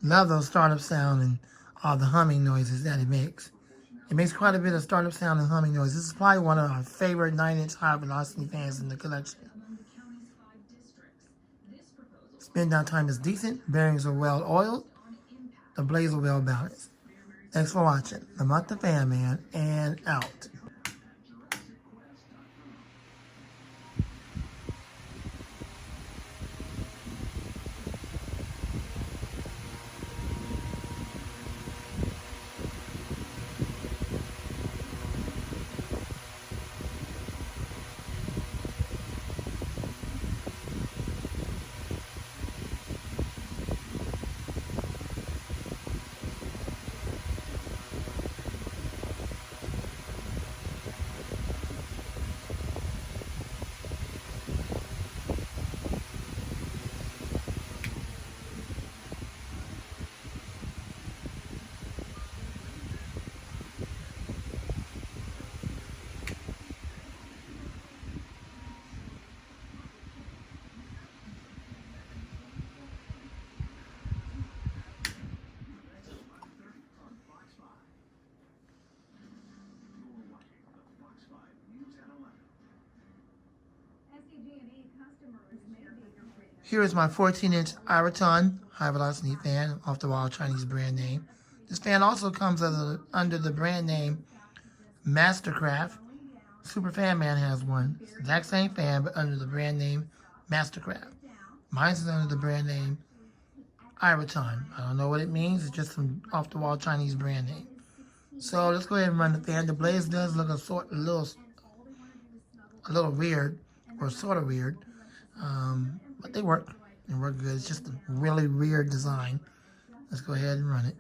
Love those startup sound and all the humming noises that it makes. It makes quite a bit of startup sound and humming noise. This is probably one of our favorite 9-inch high velocity fans in the collection. Spin down time is decent. Bearings are well oiled. The blades are well balanced. Thanks for watching. I'm not the Fan Man, and out. Here is my 14-inch Iraton high-velocity fan, off-the-wall Chinese brand name. This fan also comes under the brand name Mastercraft. Super Fan Man has one. It's the exact same fan, but under the brand name Mastercraft. Mine's under the brand name Iraton. I don't know what it means. It's just some off-the-wall Chinese brand name. So let's go ahead and run the fan. The blades does look a little weird, or sort of weird. But they work and work good. It's just a really weird design. Let's go ahead and run it.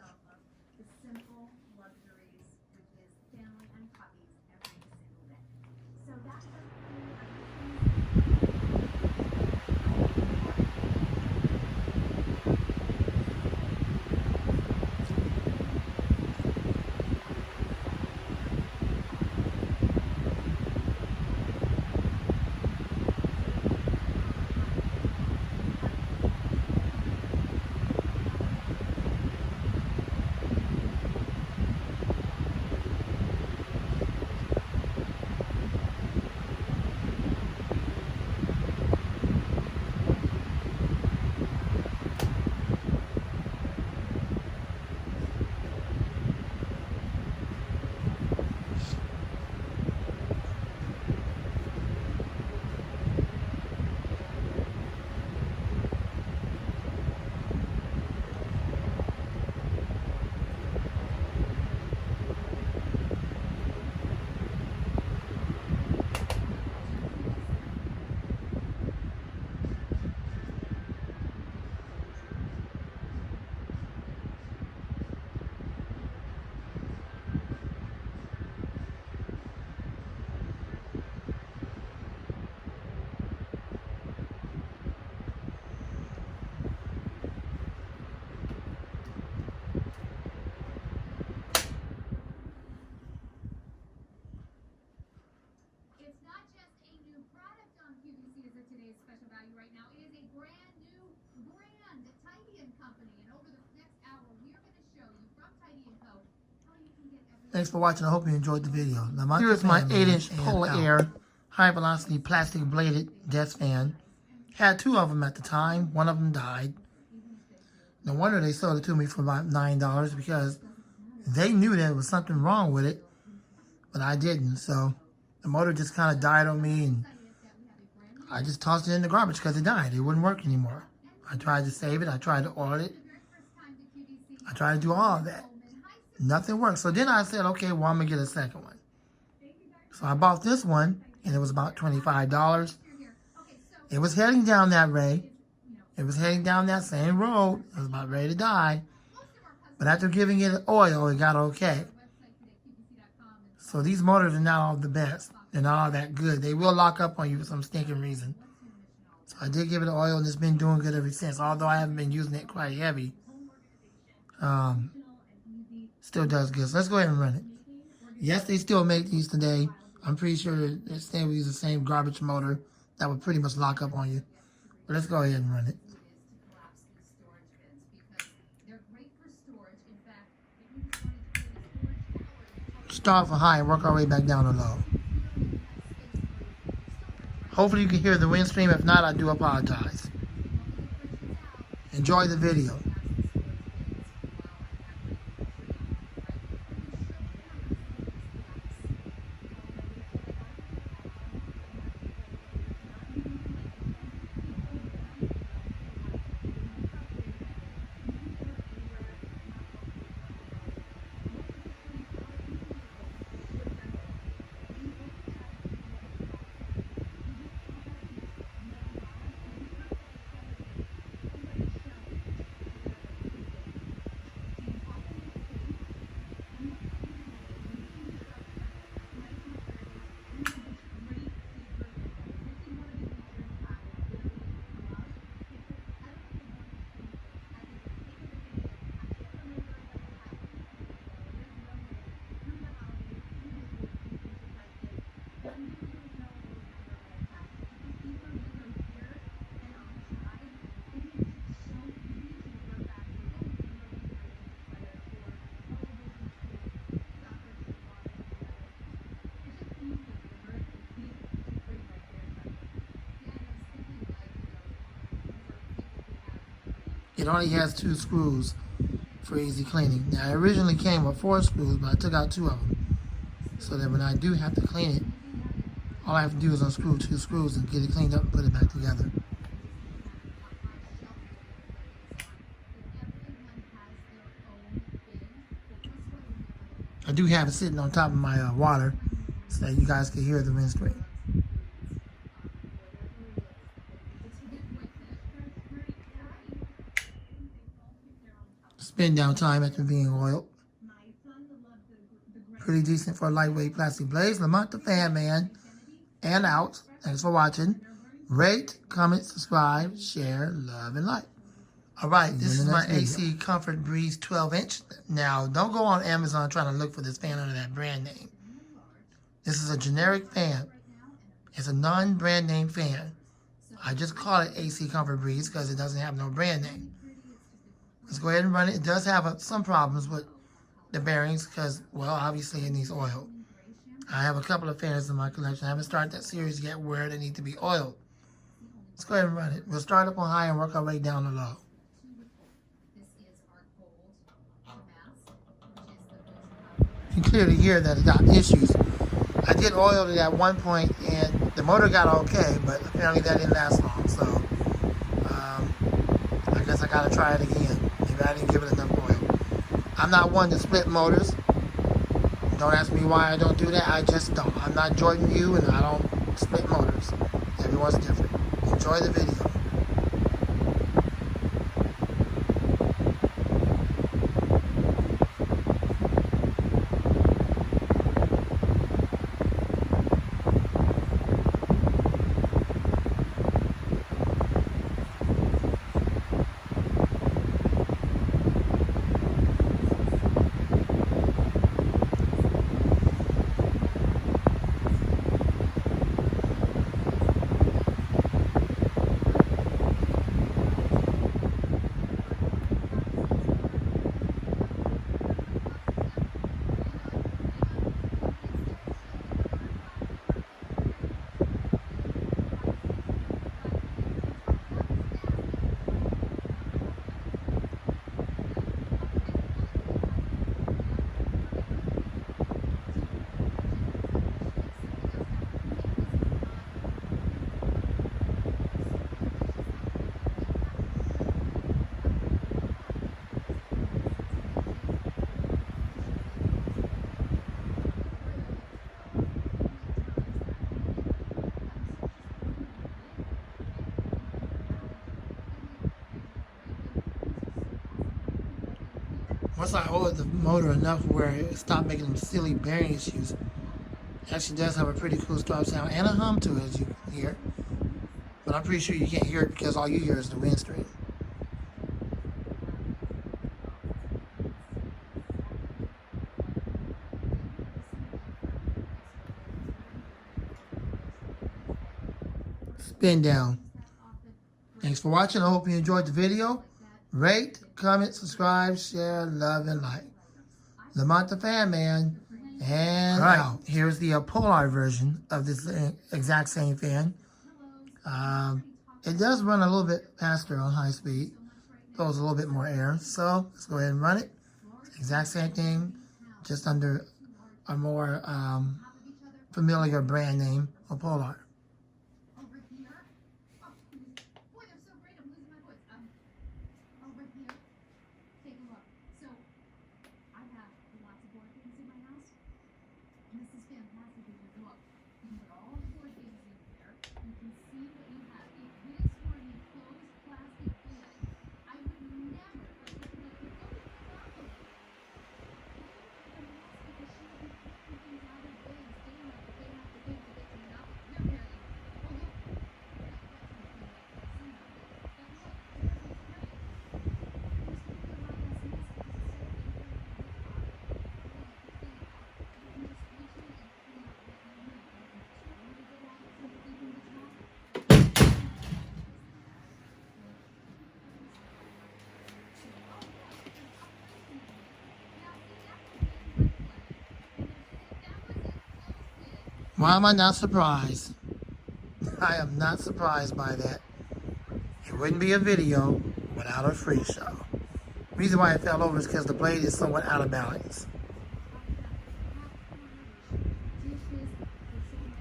Thanks for watching. I hope you enjoyed the video. Here is my 8-inch Polar Air high-velocity plastic bladed desk fan. Had 2 of them at the time. One of them died. No wonder they sold it to me for about $9 because they knew there was something wrong with it, but I didn't. So the motor just kind of died on me, and I just tossed it in the garbage because it died. It wouldn't work anymore. I tried to save it. I tried to oil it. I tried to do all of that. Nothing worked. So then I said, okay, well, I'm going to get a second one. So I bought this one, and it was about $25. It was heading down that way. It was heading down that same road. It was about ready to die. But after giving it oil, it got okay. So these motors are not all the best. They're not all that good. They will lock up on you for some stinking reason. So I did give it oil, and it's been doing good ever since. Although I haven't been using it quite heavy. Still does good. So let's go ahead and run it. Yes, they still make these today. I'm pretty sure they still use the same garbage motor that would pretty much lock up on you. But let's go ahead and run it. start from high and work our way back down to low. Hopefully you can hear the wind stream. If not, I do apologize. Enjoy the video. It only has 2 screws for easy cleaning. Now, it originally came with 4 screws, but I took out 2 of them. So that when I do have to clean it, all I have to do is unscrew 2 screws and get it cleaned up and put it back together. I do have it sitting on top of my water so that you guys can hear the wind stream. Spin down time after being oiled. Pretty decent for lightweight plastic blades. Lamont the Fan Man, and out. Thanks for watching. Rate, comment, subscribe, share, love, and like. All right, this is my AC Comfort Breeze 12-inch. Now, don't go on Amazon trying to look for this fan under that brand name. This is a generic fan. It's a non-brand name fan. I just call it AC Comfort Breeze because it doesn't have no brand name. Let's go ahead and run it. It does have some problems with the bearings because, well, obviously it needs oil. I have a couple of fans in my collection. I haven't started that series yet where they need to be oiled. Let's go ahead and run it. We'll start up on high and work our way down to low. You can clearly hear that it got issues. I did oil it at one point and the motor got okay, but apparently that didn't last long. So I guess I gotta try it again. Maybe I didn't give it enough oil. I'm not one to split motors. Don't ask me why I don't do that. I just don't. I'm not Jordan Yu and I don't split motors. Everyone's different. Enjoy the video. Once I oiled the motor enough where it stopped making them silly bearing issues, it actually does have a pretty cool start sound and a hum to it, as you can hear. But I'm pretty sure you can't hear it because all you hear is the wind stream. Spin down. Thanks for watching. I hope you enjoyed the video. Rate, comment, subscribe, share, love, and like. Lamont the Fan Man, And out. Here's the Polar version of this exact same fan. It does run a little bit faster on high speed. Throws a little bit more air. So let's go ahead and run it. Exact same thing, just under a more familiar brand name of Polar. Why am I not surprised? I am not surprised by that. It wouldn't be a video without a free show. The reason why it fell over is because the blade is somewhat out of balance.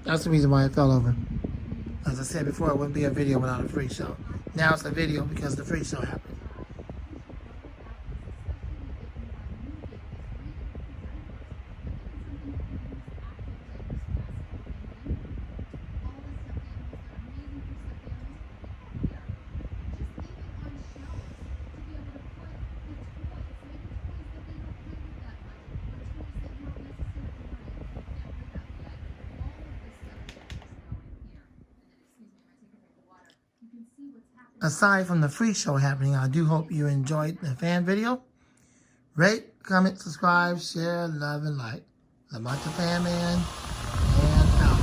That's the reason why it fell over. As I said before, it wouldn't be a video without a free show. Now it's a video because the free show happened. Aside from the free show happening, I do hope you enjoyed the fan video. Rate, comment, subscribe, share, love, and like. Lamont the Fan Man, and out.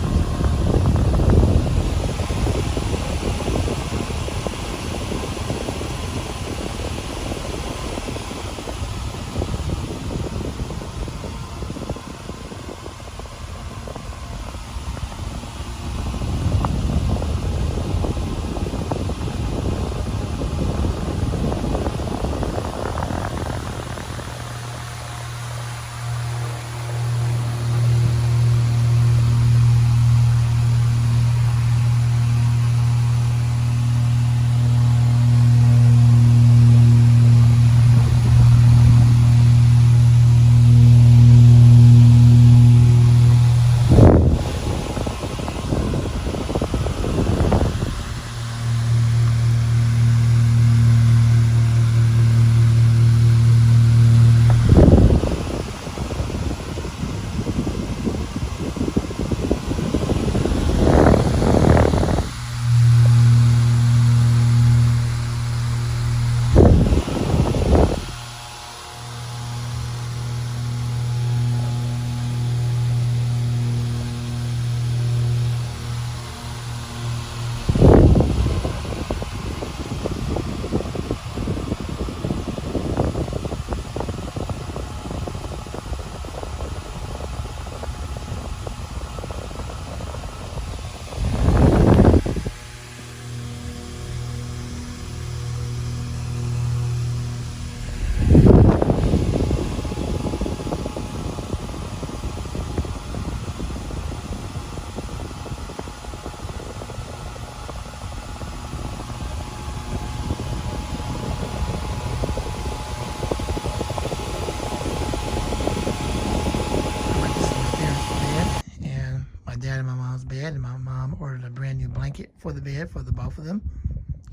Bed, and my mom ordered a brand new blanket for the bed for the both of them,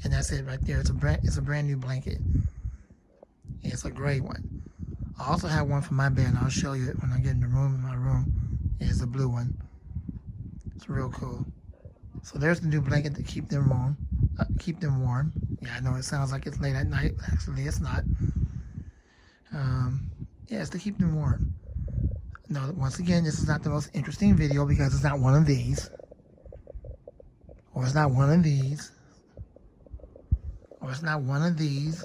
and that's it right there. It's a brand new blanket. It's a gray one. I also have one for my bed, and I'll show you it when I get in the room. In my room, it's a blue one. It's real cool. So there's the new blanket to keep them warm. Yeah, I know it sounds like it's late at night. Actually, it's not. Yeah, it's to keep them warm. No, once again, this is not the most interesting video because it's not one of these. Or it's not one of these. Or it's not one of these.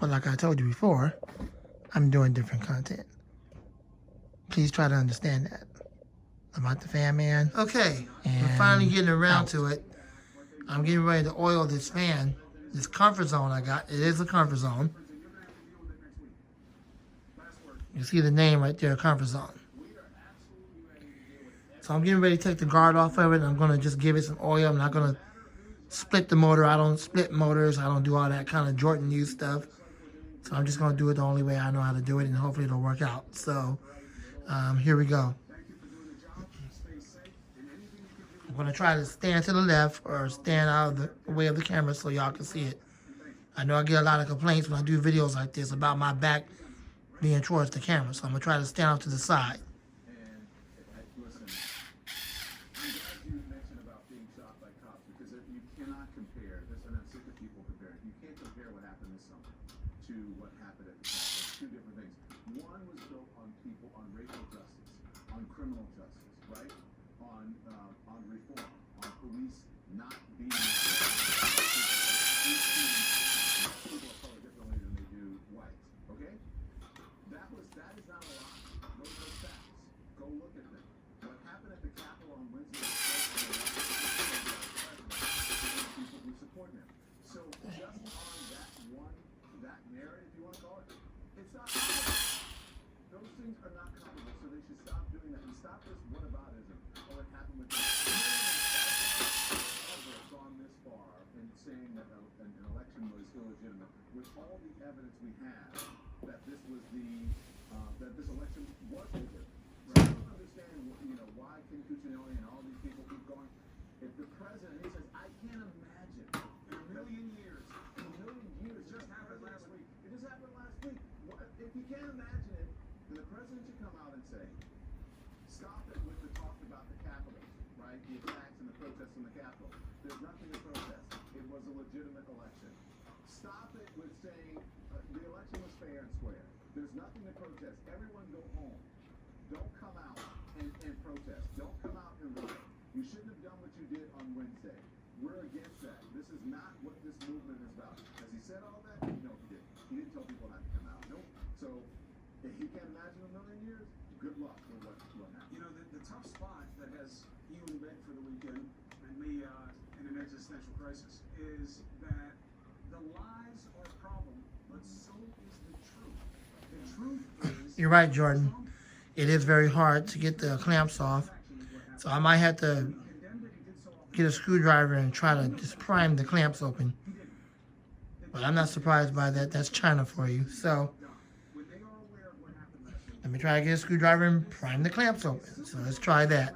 But like I told you before, I'm doing different content. Please try to understand that. I'm not the fan man. Okay, we're finally getting around to it. I'm getting ready to oil this fan. This comfort zone I got. It is a comfort zone. You see the name right there, comfort zone. So I'm getting ready to take the guard off of it. I'm going to just give it some oil. I'm not going to split the motor. I don't split motors. I don't do all that kind of Jordan Hughes stuff. So I'm just going to do it the only way I know how to do it, and hopefully it'll work out. So here we go. I'm going to try to stand to the left or stand out of the way of the camera so y'all can see it. I know I get a lot of complaints when I do videos like this about my back being towards the camera. So I'm going to try to stand off to the side. You're right, Jordan. It is very hard to get the clamps off. So I might have to get a screwdriver and try to just prime the clamps open. But I'm not surprised by that. That's China for you. So let me try to get a screwdriver and prime the clamps open. So let's try that.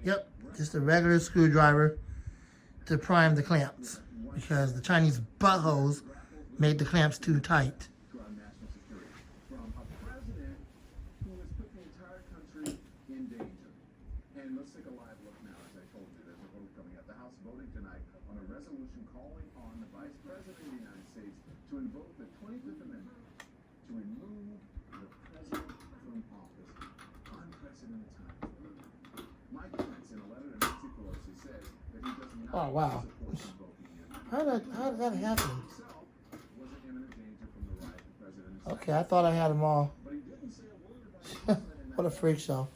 Yep, just a regular screwdriver to prime the clamps because the Chinese buttholes made the clamps too tight. Oh, wow. How did that happen? Okay, I thought I had them all. What a freak show.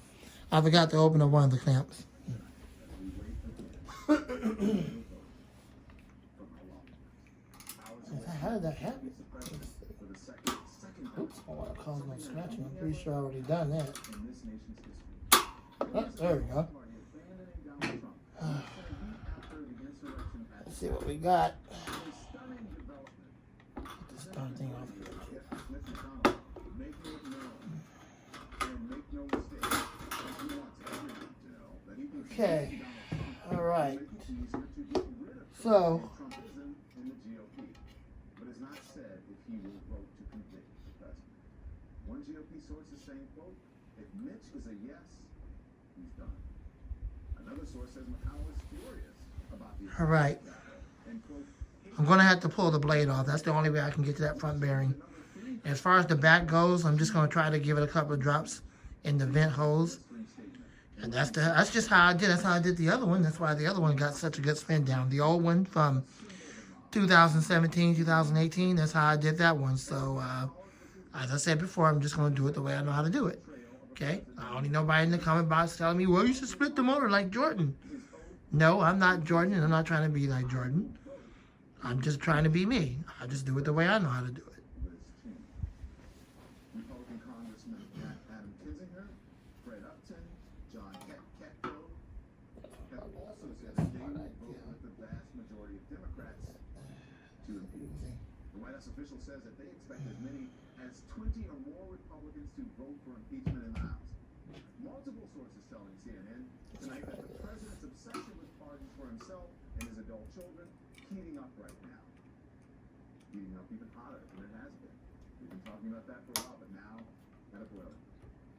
I forgot to open up one of the clamps. How did that happen? Oops, I want to cause no scratching. I'm pretty sure I already done that. Oh, there we go. Let's see what we got. Get this darn thing off here. Okay. All right. So. One GOP source is saying, quote, if Mitch is a yes, he's done. Another source says McConnell is furious about the... All right. I'm going to have to pull the blade off. That's the only way I can get to that front bearing. As far as the back goes, I'm just going to try to give it a couple of drops in the vent hose. And that's just how I did. That's how I did the other one. That's why the other one got such a good spin down. The old one from 2017, 2018, that's how I did that one. So, as I said before, I'm just going to do it the way I know how to do it. Okay? I don't need nobody in the comment box telling me, well, you should split the motor like Jordan. No, I'm not Jordan, and I'm not trying to be like Jordan. I'm just trying to be me. I just do it the way I know how to do it. Republican Congressman Adam Kinzinger, Fred Upton, John Ketko have also said that they will vote with the vast majority of Democrats to impeach. The White House official says that they expect as many as 20 or more Republicans to vote for impeachment in the House. Multiple sources telling CNN tonight that the president's obsession with pardons for himself and his adult children heating up right now. Heating up even hotter than it has been. We've been talking about that for a while, but now at a boil.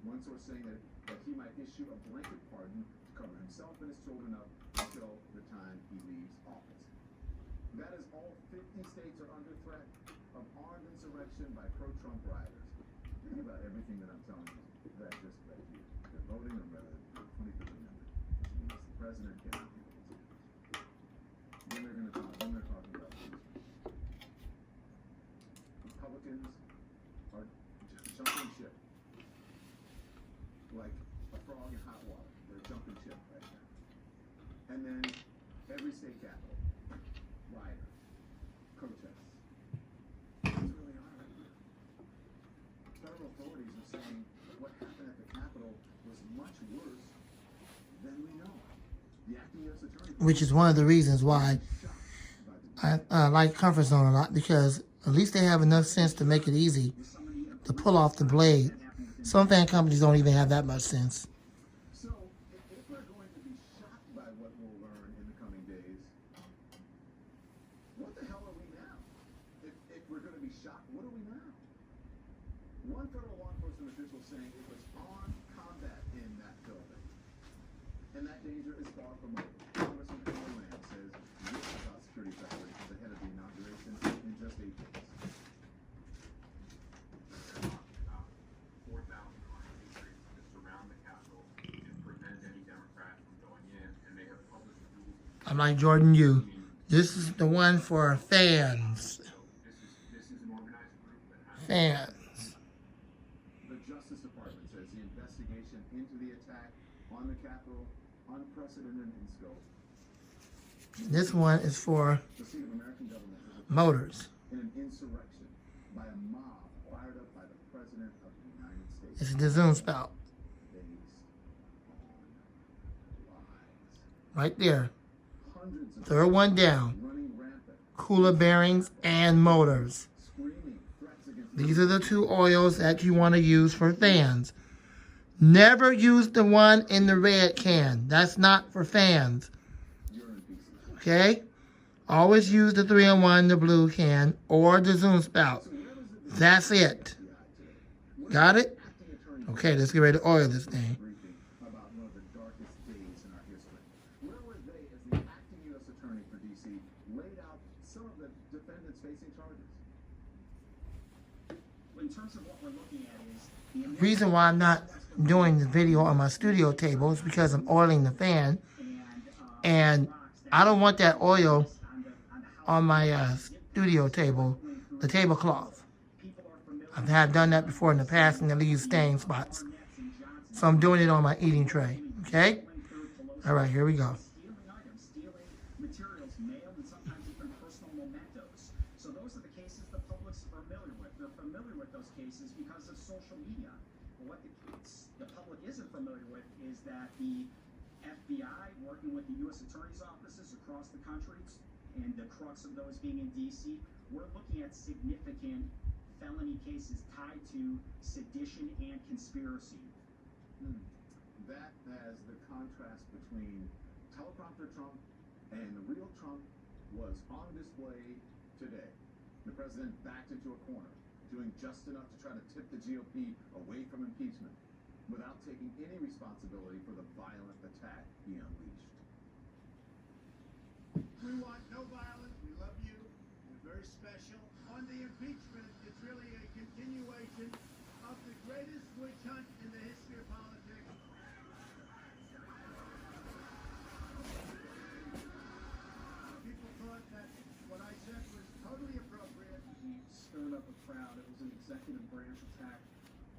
One source saying that he might issue a blanket pardon to cover himself and his children up until the time he leaves office. That is, all 50 states are under threat of armed insurrection by pro-Trump rioters. Think about everything that I'm telling you. That just right here. They're voting on whether the 25th Amendment, which means the president cannot be able to. Then they're talking about impeachment. Republicans are just jumping ship. Like a frog in hot water. They're jumping ship right now. And then every state capital, rioters, protests. That's where they are right now. Federal authorities are saying what happened at the Capitol was much worse than we know. The acting U.S. attorney, which is one of the reasons why I like Comfort Zone a lot, because at least they have enough sense to make it easy to pull off the blade. Some fan companies don't even have that much sense. So, if we're going to be shocked by what we'll learn in the coming days, what the hell are we now? If we're going to be shocked, what are we now? One federal law enforcement official saying it was armed combat in that building. And that danger is far from over. Congressman Paul Lamb says this about security preparations ahead of the inauguration in just 8 days. 4,000 armed patriots to surround the Capitol and prevent any Democrat from going in, and they have published rules. I'm like Jordan, you. This is the one for fans. This is an organized group that has Fans. The Justice Department says the investigation into the attack on the Capitol unprecedented in scope. This one is for The seat of American government is motors. in an insurrection by a mob fired up by the President of the United States. This is the zoom spout. Based on lies. Right there. Hundreds of Third one down. running rampant, Cooler bearings and motors. screaming threats against These are the two oils that you want to use for fans. Never use the one in the red can. That's not for fans. urine pieces. Okay? Always use the 3-in-1, the blue can, or the zoom spout. That's it. Got it? Okay, let's get ready to oil this thing. Briefing about one of the darkest days in our history. Where were they as the acting U.S. Attorney for D.C. laid out some of the defendants facing charges? In terms of what we're looking at is the Reason why I'm not doing the video on my studio table is because I'm oiling the fan, and I don't want that oil on my studio table, the tablecloth. I've had done that before in the past and it leaves stain spots. So I'm doing it on my eating tray. Okay? All right, here we go. Stealing items, stealing materials, mail, and sometimes even personal mementos. So those are the cases the public's familiar with. They're familiar with those cases because of social media. But what the public isn't familiar with is that the FBI, working with the U.S. Attorney's offices across the country, and the crux of those being in D.C., we're looking at significant felony cases tied to sedition and conspiracy. That as the contrast between teleprompter Trump and the real Trump was on display today. The president backed into a corner, doing just enough to try to tip the GOP away from impeachment, without taking any responsibility for the violent attack he unleashed. We want no violence. We love you. You're very special. On the impeachment, it's really a continuation of the greatest witch hunt in the history of politics. People thought that what I said was totally appropriate. He stirred up a crowd. It was an executive branch attack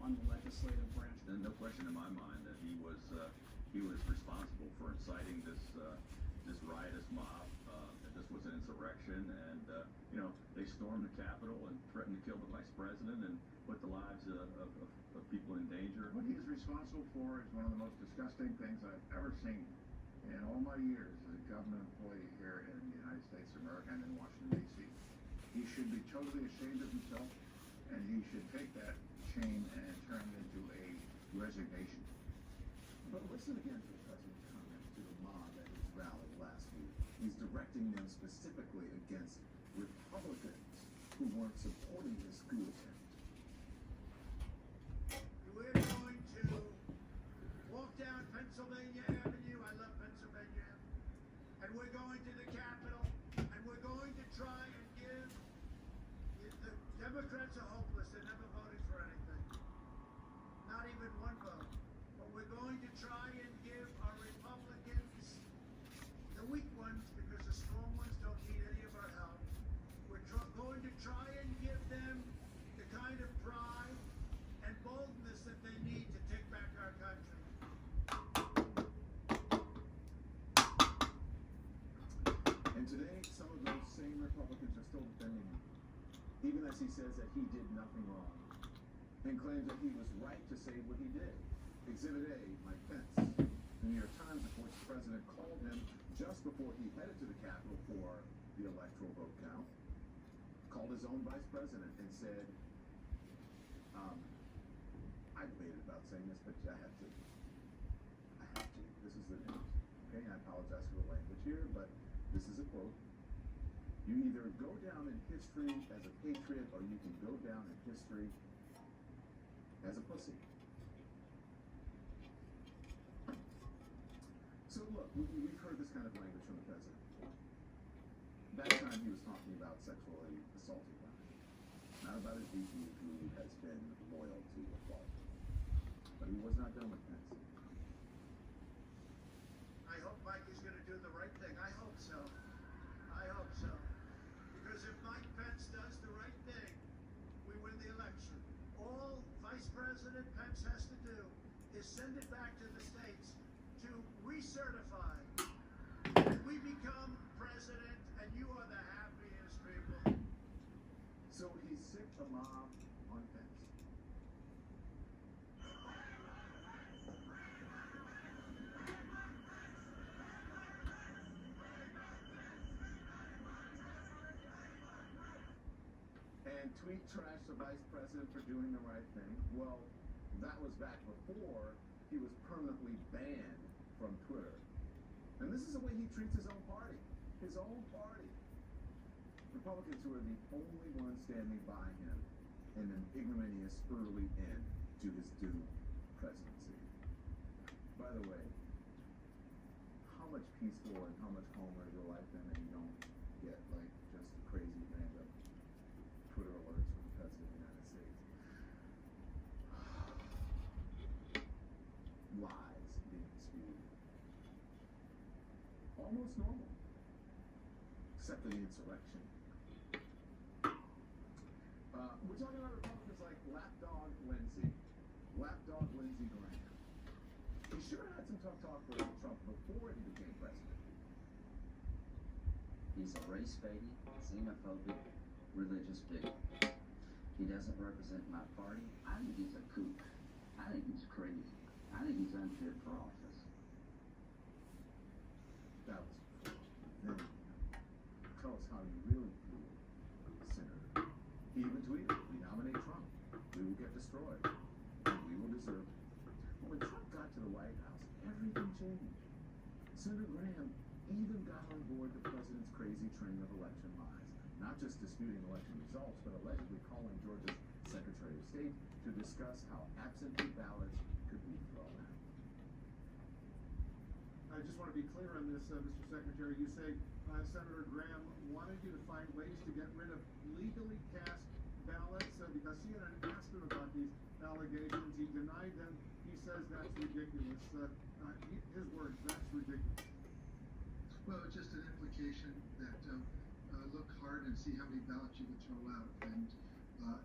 on the legislative branch. And no question in my mind that he was responsible for inciting this riotous mob. That this was an insurrection, and they stormed the Capitol and threatened to kill the vice president and put the lives of people in danger. What he is responsible for is one of the most disgusting things I've ever seen in all my years as a government employee here in the United States of America and in Washington, D.C. He should be totally ashamed of himself, and he should take that shame and turn it into a resignation. But listen again to the president's comments to the mob at his rally last week. He's directing them specifically against Republicans who weren't supporting his coup attempt. We're going to walk down Pennsylvania Avenue. I love Pennsylvania Avenue. And we're going to the Capitol, and we're going to try and give the Democrats are hopeless. They never voted for anything. Not even one vote. But we're going to try and give our Republicans, the weak ones, because the strong ones don't need any of our help. We're going to try and give them the kind of pride and boldness that they need to take back our country. And today, some of those same Republicans are still defending him, even as he says that he did nothing wrong, and claims that he was right to say what he did. Exhibit A, Mike Pence. The New York Times reports the president called him just before he headed to the Capitol for the electoral vote count, called his own vice president and said, I debated about saying this, but I have to. This is the news. Okay, I apologize for the language here, but this is a quote. You either go down in history as a patriot, or you can go down in history as a pussy. So look, we've heard this kind of language from the president before. That time he was talking about sexually assaulting women, not about his VP who has been loyal to a fault. But he was not done with Pence. I hope Mike is going to do the right thing. I hope so. I hope so. Because if Mike Pence does the right thing, we win the election. All Vice President Pence has to do is send it back to the states to recertify. And we become president, and you are the happiest people. So he sicked the mob on Pence. And tweet trash the vice president for doing the right thing. Well, that was back before he was permanently banned from Twitter. And this is the way he treats his own party. His own party. Republicans who are the only ones standing by him in an ignominious early end to his doomed presidency. By the way, how much peaceful and how much calmer is your life then that you don't get like just crazy random Twitter alerts from the president of the United States? Lies being spewed. Almost normal. Except for the insurrection. We're talking about Republicans like Lapdog Lindsey Graham. He sure had some tough talk with Trump before he became president. He's a race-baiting, xenophobic, religious bigot. He doesn't represent my party. I think he's a kook. I think he's crazy. I think he's unfit for office. That was before. Then, tell us how you really feel, Senator. He even tweeted, "We nominate Trump. We will get destroyed. And we will deserve it." Well, when Trump got to the White House, everything changed. Senator Graham even got on board the president's crazy train of election lies. Not just disputing election results, but allegedly calling Georgia's Secretary of State to discuss how absentee ballots could be thrown out. I just want to be clear on this, Mr. Secretary. You say Senator Graham wanted you to find ways to get rid of legally cast ballots because CNN asked him about these allegations. He denied them. He says that's ridiculous. His words, that's ridiculous. Well, it's just an implication that look hard and see how many ballots you would throw out,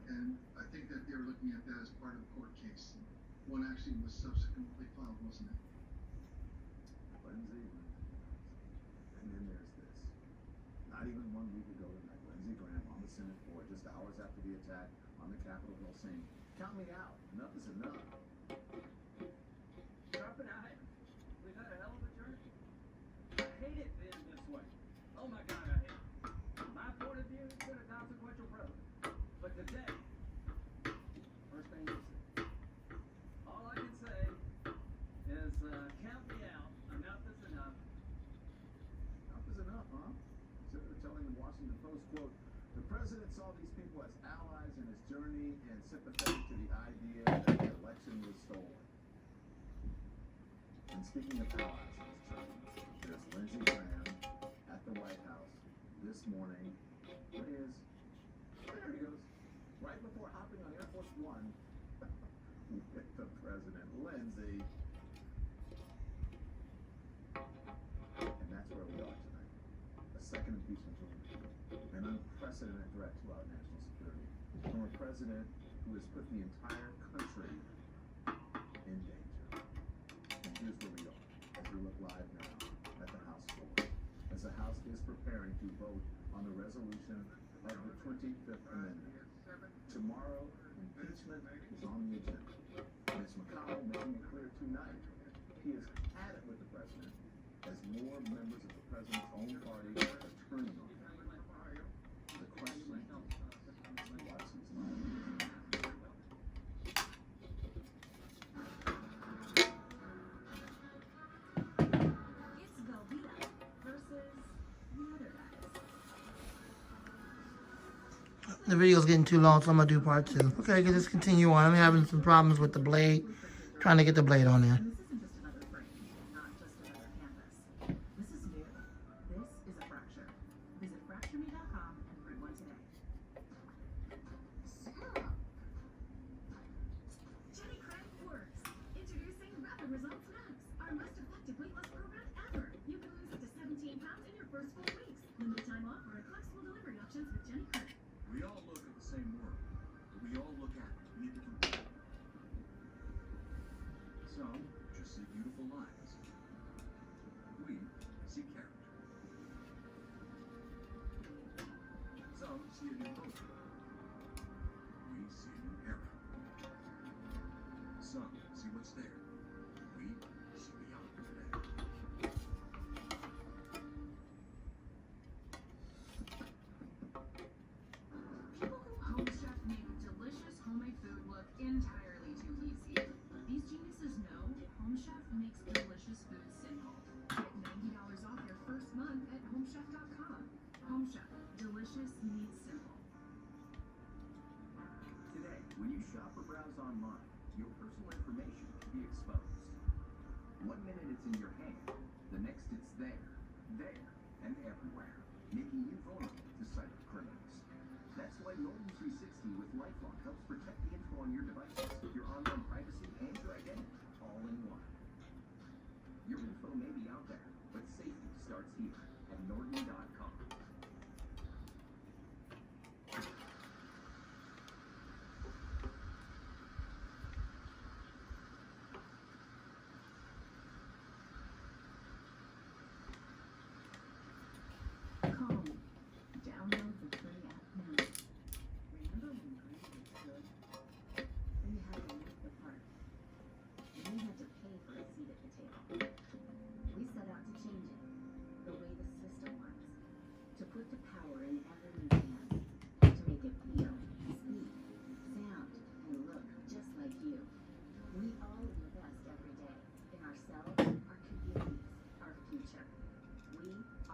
and I think that they were looking at that as part of the court case. One actually was subsequently filed, wasn't it? Lindsey, and then there's this. Not even 1 week ago tonight, Lindsey Graham on the Senate floor, just hours after the attack on the Capitol Hill, saying, "Count me out. Enough is enough." Trump and I, we've had a hell of a journey. I hate it being this way. Oh my God, I hate it. From my point of view, it's been a consequential president. But today, first thing you say, all I can say is count me out. Enough is enough. Enough is enough, huh? Senator telling the Washington Post, quote, "The president saw these people as allies in his journey and sympathetic to the idea that the election was stolen." And speaking of allies in his journey, there's Lindsey Graham at the White House this morning. There he is. There he goes. Right before hopping on Air Force One with the president. Lindsey. And that's where we are tonight. A second impeachment trial. An unprecedented threat to our national security. From a president who has put the entire country in danger. And here's where we are, as we look live now at the House floor. As the House is preparing to vote on the resolution of the 25th Amendment. Tomorrow, impeachment is on the agenda. Mitch McConnell making it clear tonight he has had it with the president as more members of the president's own party are turning on him. The question is, what's his mind? It's Velveeta versus the other guys. The video's getting too long, so I'm gonna do part 2. Okay, let's continue on. I'm having some problems with the blade. Trying to get the blade on there. And this isn't just another frame, not just another canvas. This is new. This is a fracture. Visit fractureme.com and print one today. Jenny Craig works. Introducing Rapid Results Max, our most effective weight loss program ever. You can lose up to 17 pounds in your first 4 weeks. Limited time offer and flexible delivery options with Jenny Craig. We all look at the same world, but we all look at it in a different way. Some just see beautiful lines. We see character. Some see a new hope. We see a new era. Some see what's there. We see beyond today. People who Home Chef make delicious homemade food look entirely too easy. These geniuses know Home Chef makes delicious food simple. Get $90 off your first month at homechef.com. Home Chef, delicious meets simple. Today, when you shop or browse online, your personal information can be exposed. 1 minute it's in your hand, the next it's there, and everywhere, making you vulnerable to cyber criminals. That's why Norton 360 with LifeLock helps protect the info on your devices, your online privacy, and your identity, all in one. Your info may be out there, but safety starts here at Norton.com.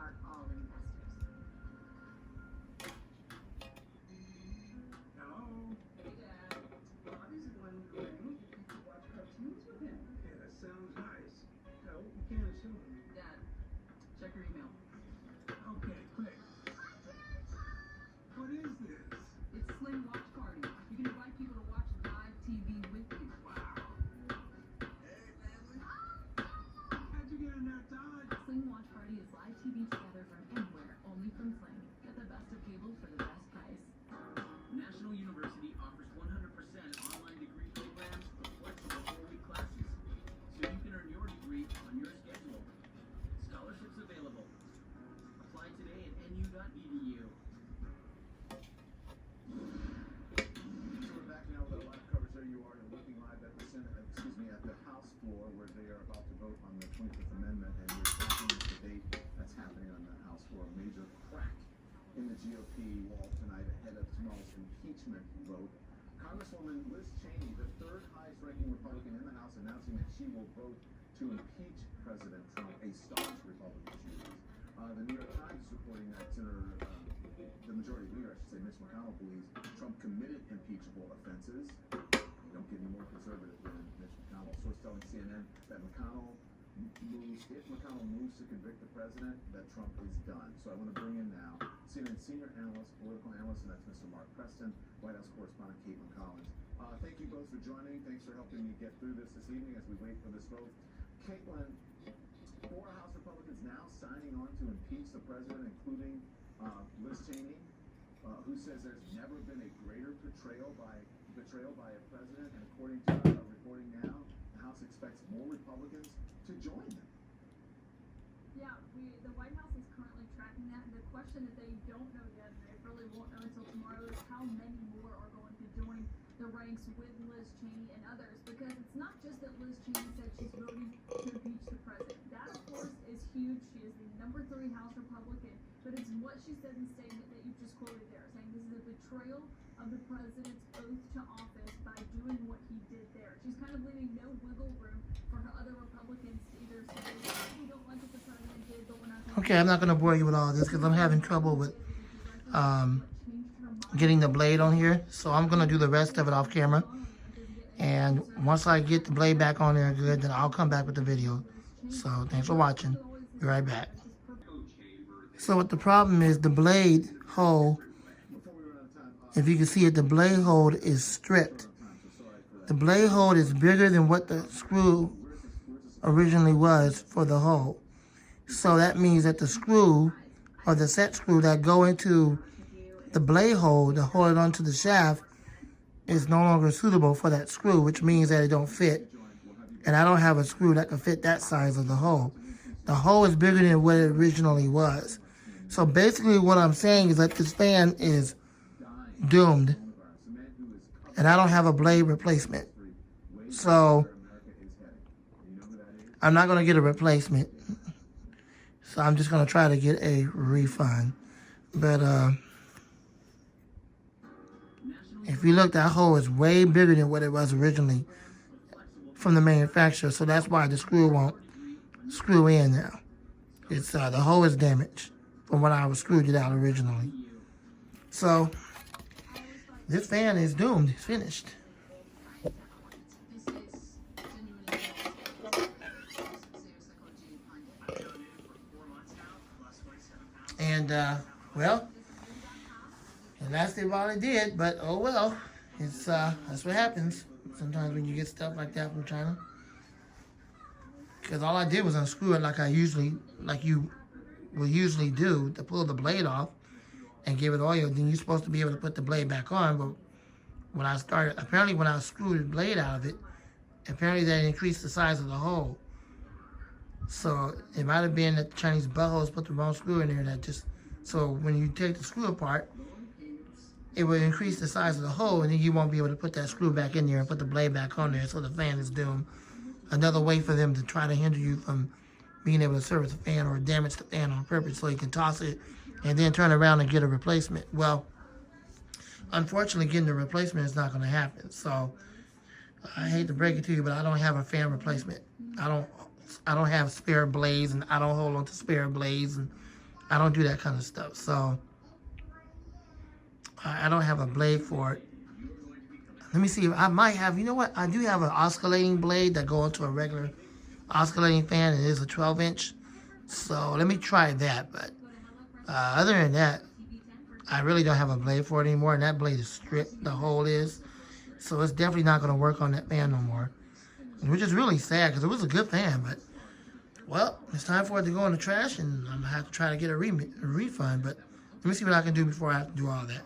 for all investors. Hello? Hey, Dad. Bobby's wondering if you could watch cartoons with him. Yeah, that sounds nice. No, you can't assume. Dad, check your email. Okay, quick. What is this? It's Sling Watch Party. You can invite people to watch live TV with you. Wow. Hey, family. How'd you get in there, Todd? Sling Watch Party is live TV together from anywhere, only from Sling. Get the best of cable for the best price. National University offers 100% online degree programs with flexible 4-week classes, so you can earn your degree on your schedule. Scholarships available. Apply today at nu.edu. So we're back now with our live coverage. There you are, looking live at the Senate, at the House floor, where they are about to vote on the 25th Amendment, and we're tracking this debate that's happening on the House floor. A major crack in the GOP wall tonight ahead of tomorrow's impeachment vote. Congresswoman Liz Cheney, the third highest-ranking Republican in the House, announcing that she will vote to impeach President Trump, a staunch Republican she is. The New York Times is reporting that Senator, the majority leader, I should say, Mitch McConnell, believes Trump committed impeachable offenses. You don't get any more conservative than Mitch McConnell. Source telling CNN that if McConnell moves to convict the president, that Trump is done. So I want to bring in now CNN senior analyst, political analyst, and that's Mr. Mark Preston, White House correspondent Caitlin Collins. Thank you both for joining. Thanks for helping me get through this evening as we wait for this vote. Caitlin, 4 House Republicans now signing on to impeach the president, including Liz Cheney, who says there's never been a greater betrayal by a president. And according to reporting now, the House expects more Republicans to join them. Yeah, the White House is currently tracking that, and the question that they don't know yet, and they really won't know until tomorrow, is how many more are going to join the ranks with Liz Cheney and others, because it's not just that Liz Cheney said she's voting to impeach the president. That, of course, is huge. She is the number 3 House Republican, but it's what she said in the statement that you just quoted there, saying this is a betrayal of the president's oath to office by doing what he did there. She's kind of leaving no wiggle room for her other Republicans to either say, we don't like what the president did, but we're not going to... Okay, I'm not going to bore you with all this because I'm having trouble with getting the blade on here. So I'm going to do the rest of it off camera. And once I get the blade back on there good, then I'll come back with the video. So thanks for watching. Be right back. So what the problem is, the blade hole, if you can see it, the blade hole is stripped. The blade hole is bigger than what the screw originally was for the hole. So that means that the screw, or the set screw that go into the blade hole to hold it onto the shaft, is no longer suitable for that screw, which means that it don't fit. And I don't have a screw that can fit that size of the hole. The hole is bigger than what it originally was. So basically what I'm saying is that this fan is doomed. And I don't have a blade replacement. So I'm not going to get a replacement. So I'm just going to try to get a refund. But if you look, that hole is way bigger than what it was originally from the manufacturer. So that's why the screw won't screw in now. It's the hole is damaged from when I was screwed it out originally. So this fan is doomed. It's finished. And well, it lasted while it did, but oh well. It's that's what happens sometimes when you get stuff like that from China. Because all I did was unscrew it like you will usually do to pull the blade off and give it oil. Then you're supposed to be able to put the blade back on. But when I screwed the blade out of it, apparently that increased the size of the hole. So it might have been that the Chinese buttholes put the wrong screw in there. So when you take the screw apart, it will increase the size of the hole, and then you won't be able to put that screw back in there and put the blade back on there. So the fan is doomed. Another way for them to try to hinder you from being able to service the fan or damage the fan on purpose, so you can toss it and then turn around and get a replacement. Well, unfortunately, getting a replacement is not going to happen. So I hate to break it to you, but I don't have a fan replacement. I don't have spare blades, and I don't hold on to spare blades, and I don't do that kind of stuff. So I don't have a blade for it. Let me see. I might have, you know what? I do have an oscillating blade that go into a regular oscillating fan. It is a 12-inch. So let me try that. But other than that, I really don't have a blade for it anymore. And that blade is stripped. The hole is. So it's definitely not going to work on that fan no more. Which is really sad because it was a good fan. But, well, it's time for it to go in the trash. And I'm going to have to try to get a refund. But let me see what I can do before I have to do all that.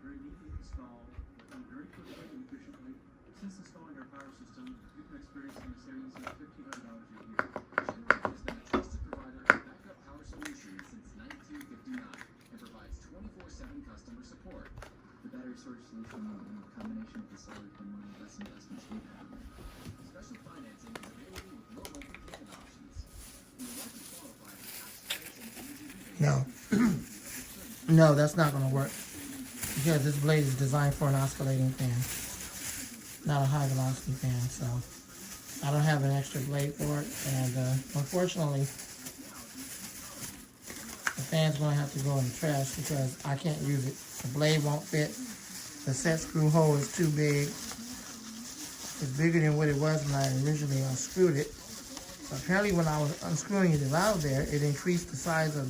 Very neat to install, and very quickly and efficiently. Since installing our power system, we've been experiencing a savings of $1,500 a year. Generac has been a trusted provider of backup power solutions since 1959 and provides 24/7 customer support. The battery storage solution in combination with the solar has been one of the best investments we've had. Special financing is available with low monthly payment options. You will likely qualify for tax credits and energy rebates. No. No, that's not going to work. Because this blade is designed for an oscillating fan, not a high velocity fan, so I don't have an extra blade for it, and unfortunately, the fan's going to have to go in the trash because I can't use it. The blade won't fit. The set screw hole is too big. It's bigger than what it was when I originally unscrewed it. So apparently when I was unscrewing it out there, it increased the size of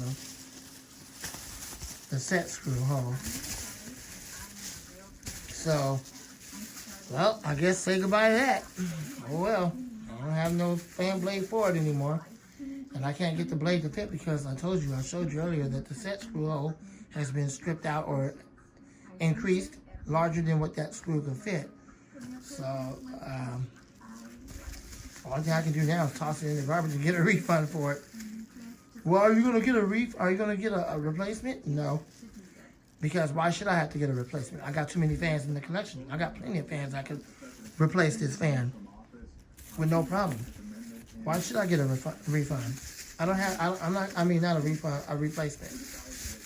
the set screw hole. So, well, I guess say goodbye to that. Oh well, I don't have no fan blade for it anymore. And I can't get the blade to fit because I showed you earlier that the set screw hole has been stripped out or increased larger than what that screw can fit. So, all thing I can do now is toss it in the garbage and get a refund for it. Well, are you gonna get a replacement? No. Because why should I have to get a replacement? I got too many fans in the collection. I got plenty of fans I could replace this fan with no problem. Why should I get a refund? Not a refund, a replacement.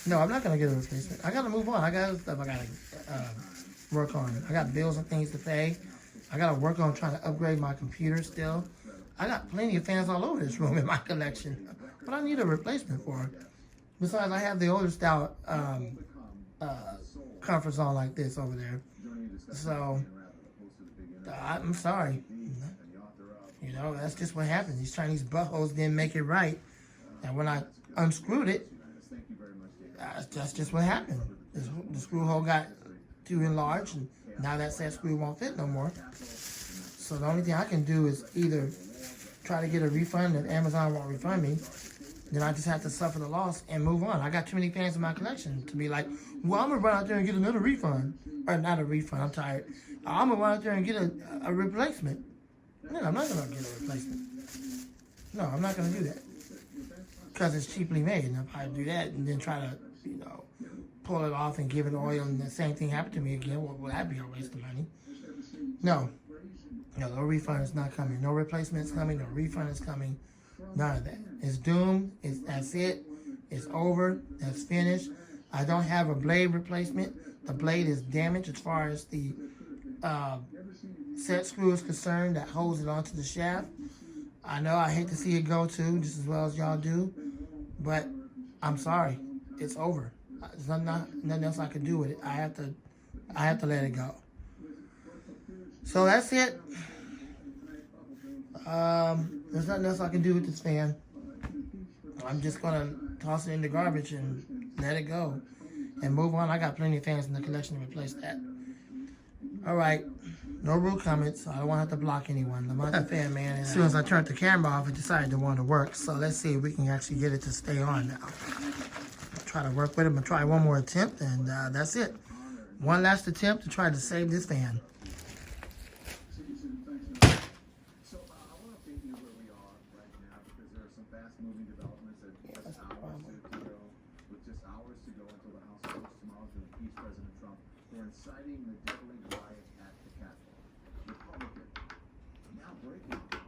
No, I'm not gonna get a replacement. I gotta move on. I got other stuff I gotta work on. I got bills and things to pay. I gotta work on trying to upgrade my computer still. I got plenty of fans all over this room in my collection, but I need a replacement for it. Besides, I have the older style comfort zone like this over there. So, I'm sorry. You know, that's just what happened. These Chinese buttholes didn't make it right. And when I unscrewed it, that's just what happened. The screw hole got too enlarged, and now that set screw won't fit no more. So the only thing I can do is either try to get a refund and Amazon won't refund me, then I just have to suffer the loss and move on. I got too many fans in my collection to be like, well, I'm going to run out there and get another refund. Or not a refund, I'm tired. I'm going to run out there and get a replacement. No, I'm not going to get a replacement. No, I'm not going to do that. Because it's cheaply made. And if I do that and then try to, pull it off and give it oil and the same thing happened to me again, well, would that be a waste of money? No. No refund is not coming. No replacement is coming. No refund is coming. None of that. It's doomed. That's it. It's over. That's finished. I don't have a blade replacement. The blade is damaged as far as the set screw is concerned that holds it onto the shaft. I know I hate to see it go too, just as well as y'all do, but I'm sorry. It's over. There's nothing else I can do with it. I have to let it go. So that's it. There's nothing else I can do with this fan. I'm just gonna toss it in the garbage and let it go and move on. I got plenty of fans in the collection to replace that. All right. No rule comments, so I don't want to have to block anyone. I'm not the fan man. As soon as I turned the camera off, it decided to want to work. So let's see if we can actually get it to stay on now. Try to work with him and try one more attempt, and that's it. One last attempt to try to save this fan. So I want to update you where we are right now because there are some fast-moving developments that just hours to go until the House votes tomorrow to impeach President Trump for inciting the deadly riot at the Capitol. Republican. Now breaking news.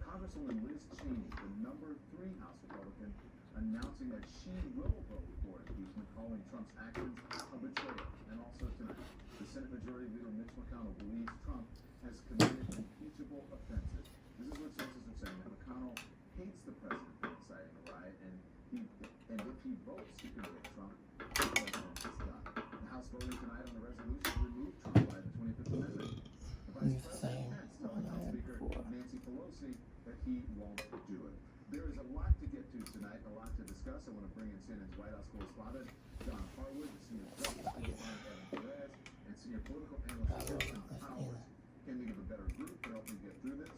Congresswoman Liz Cheney, the number 3 House Republican, announcing that she will vote for impeachment, calling Trump's actions a betrayal. And also tonight, the Senate Majority Leader Mitch McConnell believes Trump has committed impeachable offenses. This is what sources are saying, that McConnell hates the president for inciting a riot, and if he votes to convict Trump, the president is done. The House voting tonight on the resolution to remove Trump by the 25th Amendment. The Vice President Pence telling House Speaker Nancy Pelosi that he won't do it. There is a lot to get to tonight, a lot to discuss. I want to bring in CNN's White House correspondent, John Harwood, the senior justice correspondent, Evan Perez, and senior political analyst, Wilson Powers. Can we give a better group to help me get through this?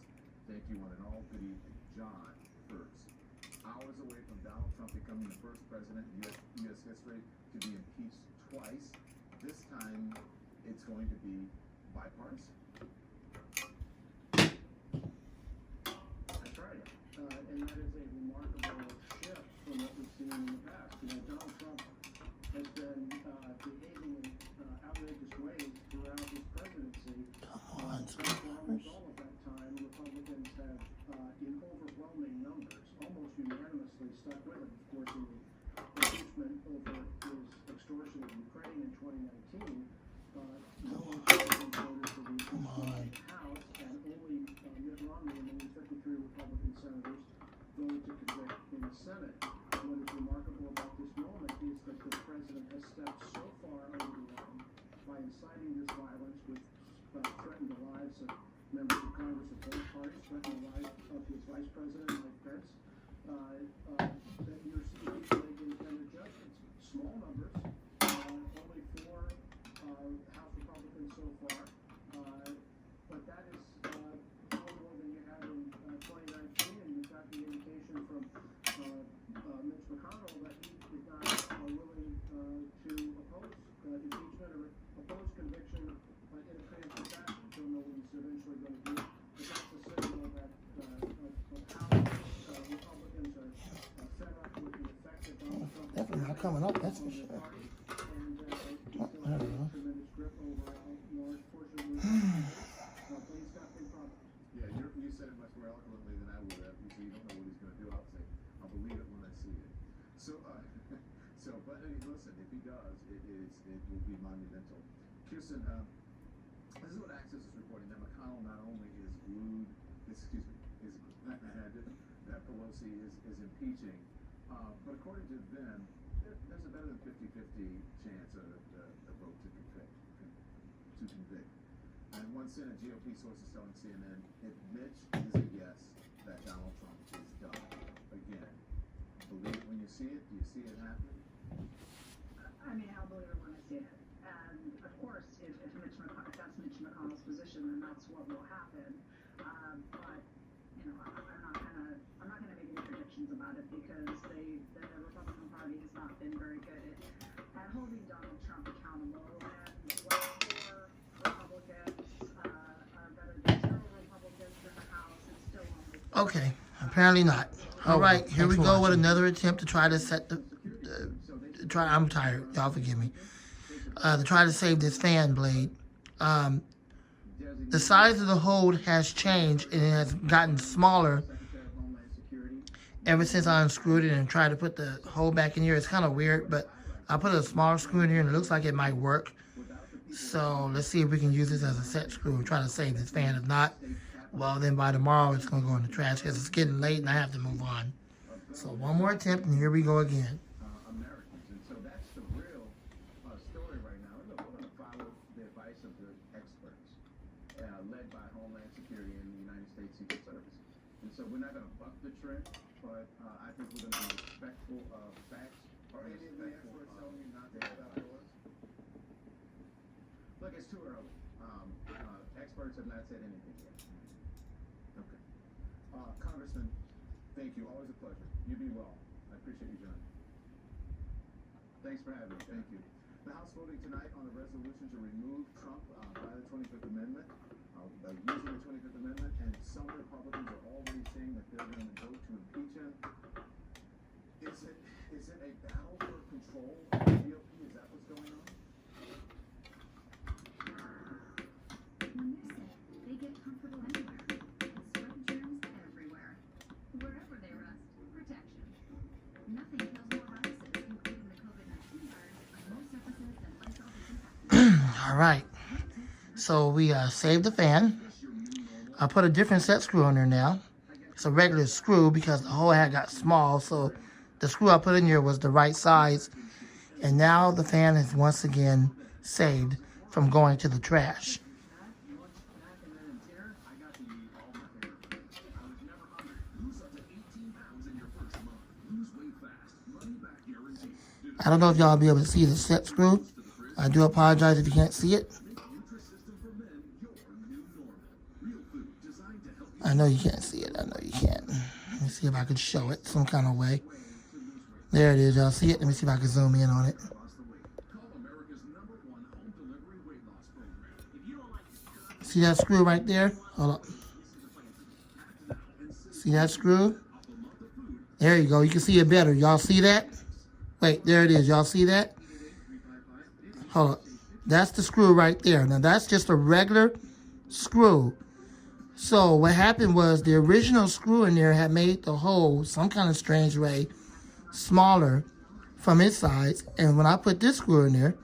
Thank you, one and all. Good evening. John, first. Hours away from Donald Trump becoming the first president in U.S. history to be impeached twice. This time, it's going to be bipartisan. That's right. And that is a remarkable shift from what we've seen in the past. Donald Trump has been behaving in outrageous ways throughout his presidency. For almost all of that time, Republicans have, in overwhelming numbers, almost unanimously stuck with him. Of course, in the impeachment over his extortion of Ukraine in 2019, no Republicans voted for the impeachment in the House, and only Mitt Romney and only 53 Republican senators voted to convict in the Senate. What is remarkable about this moment is that the president has stepped so far over the line by inciting this violence, which threatened the lives of members of Congress of both parties, threatened the life of his vice president, Mike Pence, that you're seeing people make independent judgments. Small numbers, only 4 House Republicans so far, but that is far more than you had in 2019, and you've got the indication from Mitch McConnell that he is not willing to oppose impeachment or oppose conviction in a preemptive fashion. Don't know what he's eventually going to do, but that's a signal that of how Republicans are fed up with the effect that Donald Trump has Definitely not coming up, that's for sure. and I don't know. tremendous grip over a large portion of the but he's got big problems. Yeah, you said it much more eloquently than I would have. You say you don't know what he's going to do. I'll say, I'll believe it when I see it. But listen, if he does, it will be monumental. Kirsten, this is what Access is reporting, that McConnell not only is glued, is that Pelosi is impeaching, but according to them, there's a better than 50-50 chance of the vote to convict. And one Senate GOP source is telling CNN, if Mitch is a yes, that Donald Trump is done. Again, believe it when you see it. Do you see it happening? I mean, I'll believe it when I see it. And of course, if that's Mitch McConnell's position, then that's what will happen. But I'm not gonna make any predictions about it because the Republican Party has not been very good at holding Donald Trump accountable. And while 4 Republicans are better than 0 Republicans in the House, it's still only. Okay, apparently not. All right, here we go with another attempt to try to set the I'm tired. Y'all forgive me. To try to save this fan blade. The size of the hole has changed and it has gotten smaller ever since I unscrewed it and tried to put the hole back in here. It's kind of weird, but I put a smaller screw in here and it looks like it might work. So let's see if we can use this as a set screw and try to save this fan. If not, well, then by tomorrow it's going to go in the trash because it's getting late and I have to move on. So one more attempt and here we go again. Americans. And so that's the real story right now. We're going to follow the advice of the experts led by Homeland Security and the United States Secret Service. And so we're not going to buck the trend, but I think we're going to be respectful of facts. Are any of the experts telling you not to head outdoors? Look, it's too early. have not said anything yet. Okay. Congressman, thank you. Always a pleasure. You be well. I appreciate you joining. Thanks for having me. Thank you. The House voting tonight on a resolution to remove Trump by the 25th Amendment, using the 25th Amendment, and some Republicans are already saying that they're going to vote to impeach him. Is it a battle for control of the GOP? Is that what's going on? When they're sick, they get comfortable anywhere. And spread germs everywhere. Wherever they rest, protection. Nothing kills more viruses, including the COVID-19 virus, like most surfaces and Lysol disinfectant. All right. So we saved the fan. I put a different set screw on there now. It's a regular screw because the hole had got small, so the screw I put in here was the right size. And now the fan is once again saved from going to the trash. I don't know if y'all will be able to see the set screw. I do apologize if you can't see it. I know you can't see it. I know you can't. Let me see if I can show it some kind of way. There it is. Y'all see it? Let me see if I can zoom in on it. See that screw right there? Hold up. See that screw? There you go. You can see it better. Y'all see that? Wait, there it is. Y'all see that? Hold up. That's the screw right there. Now, that's just a regular screw. So what happened was the original screw in there had made the hole some kind of strange way smaller from its size. And when I put this screw in there,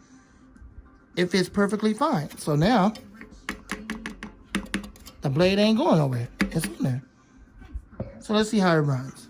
it fits perfectly fine. So now, the blade ain't going nowhere. It's in there. So let's see how it runs.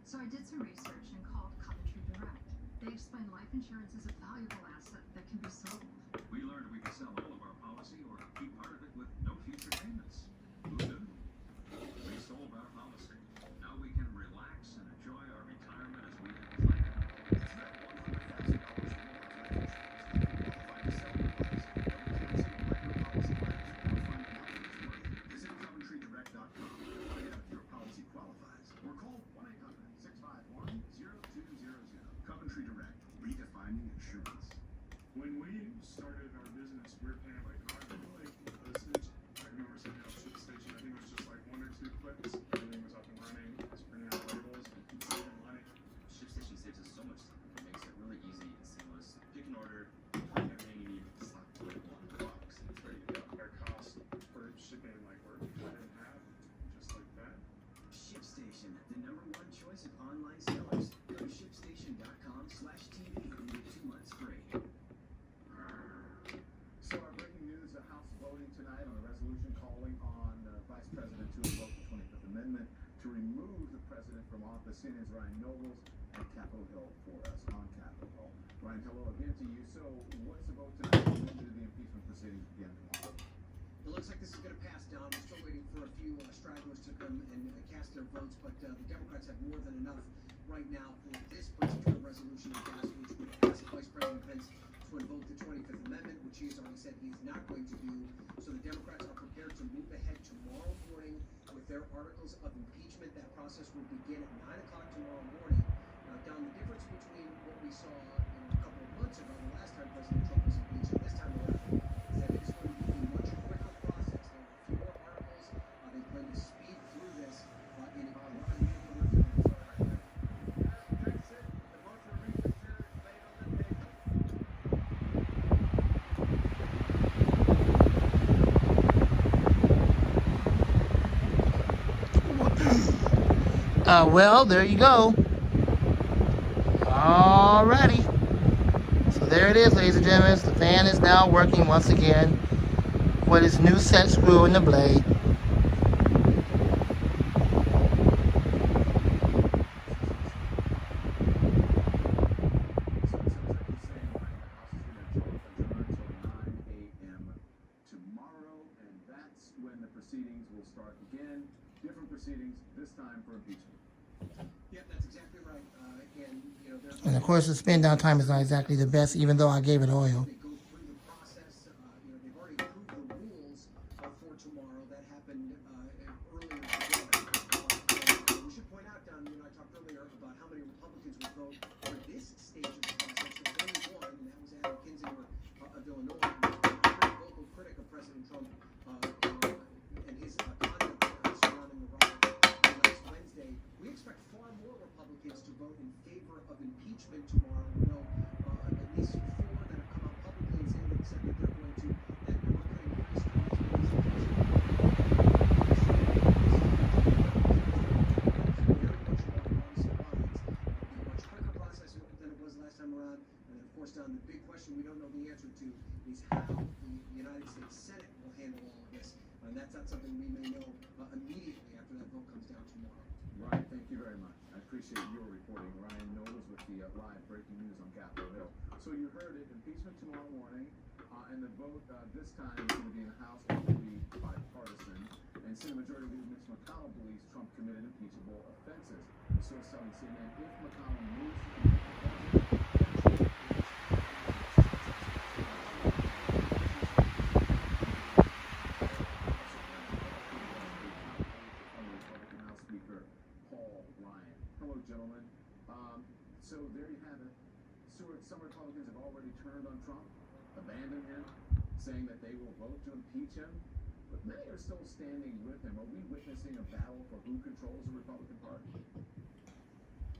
So I did some research and called Coventry Direct. They explain life insurance is a valuable asset that can be sold. We learned we could sell all of our policy or keep part of it with no future payments. Who knew? We sold our policy. Now we can relax and enjoy our retirement as we had planned. It's not $100,000 Visit CoventryDirect.com to find out if your policy qualifies. Or call 1-800-651-0200. Coventry Direct, redefining insurance. When we started our business, we were paying like postage. I remember setting up ship station. I think it was just like 1 or 2 clicks. Everything was up and running. I was printing out labels and saving money. ShipStation saves us so much time. It makes it really easy and seamless. Pick an order, everything you need, slap the label on the box, and it's ready to go. Our cost for shipping like were cut in half, just like that. ShipStation, the #1 choice of online sellers. Go to shipstation.com/TV and get 2 months free. So our breaking news, the House voting tonight on a resolution calling on Vice President to invoke the 25th Amendment to remove the president from office. CNN's Ryan Nobles at Capitol Hill for us on Capitol Hill. Ryan, hello again to you. So what's the vote tonight? When do the impeachment proceedings begin tomorrow? It looks like this is going to pass down. We're still waiting for a few stragglers to come and cast their votes, but the Democrats have more than enough right now for this particular resolution to pass, which would ask Vice President Pence to invoke the 25th Amendment, which he has already said he's not going to do. So the Democrats are prepared to move ahead tomorrow morning with their articles of impeachment. That process will begin at 9 o'clock tomorrow morning. Now, Don, the difference between what we saw a couple of months ago, the last time President Trump was impeached, and this time around, is that it is going to be a much quicker process. There are fewer articles. They plan to speed through this in a lot of That's it. The motion to reconsider is laid on the table. Well, there you go. Alrighty. So there it is, ladies and gentlemen. The fan is now working once again with its new set screw in the blade. Proceedings will start again. Different proceedings, this time for impeachment. Yeah, that's exactly right. And of course, the spin down time is not exactly the best, even though I gave it oil. They go through the process. They've already approved the rules for tomorrow. That happened earlier today. We should point out, Don, you and I talked earlier about how many Republicans would vote for this stage of the process. There's only one, and that was Adam Kinzinger of Illinois, a very vocal critic of President Trump. And his conduct surrounding the riot last Wednesday. We expect far more Republicans to vote in favor of impeachment tomorrow. We know at least 4 that have come out publicly and said that they're going to. And we're cutting movies to much quicker process than it was last time around. And of course, Don, the big question we don't know the answer to is how the United States Senate will handle all of this. And that's not something we may know immediately after that vote comes down tomorrow. Ryan, thank you very much. I appreciate your reporting. Ryan Knowles with the live breaking news on Capitol Hill. So you heard it, impeachment tomorrow morning, and the vote this time is going to be in the House, which will be bipartisan. And Senate Majority Leader Mitch McConnell believes Trump committed impeachable offenses. The source telling CNN if McConnell moves to convict the president, gentlemen. So there you have it. Some Republicans have already turned on Trump, abandoned him, saying that they will vote to impeach him. But many are still standing with him. Are we witnessing a battle for who controls the Republican Party?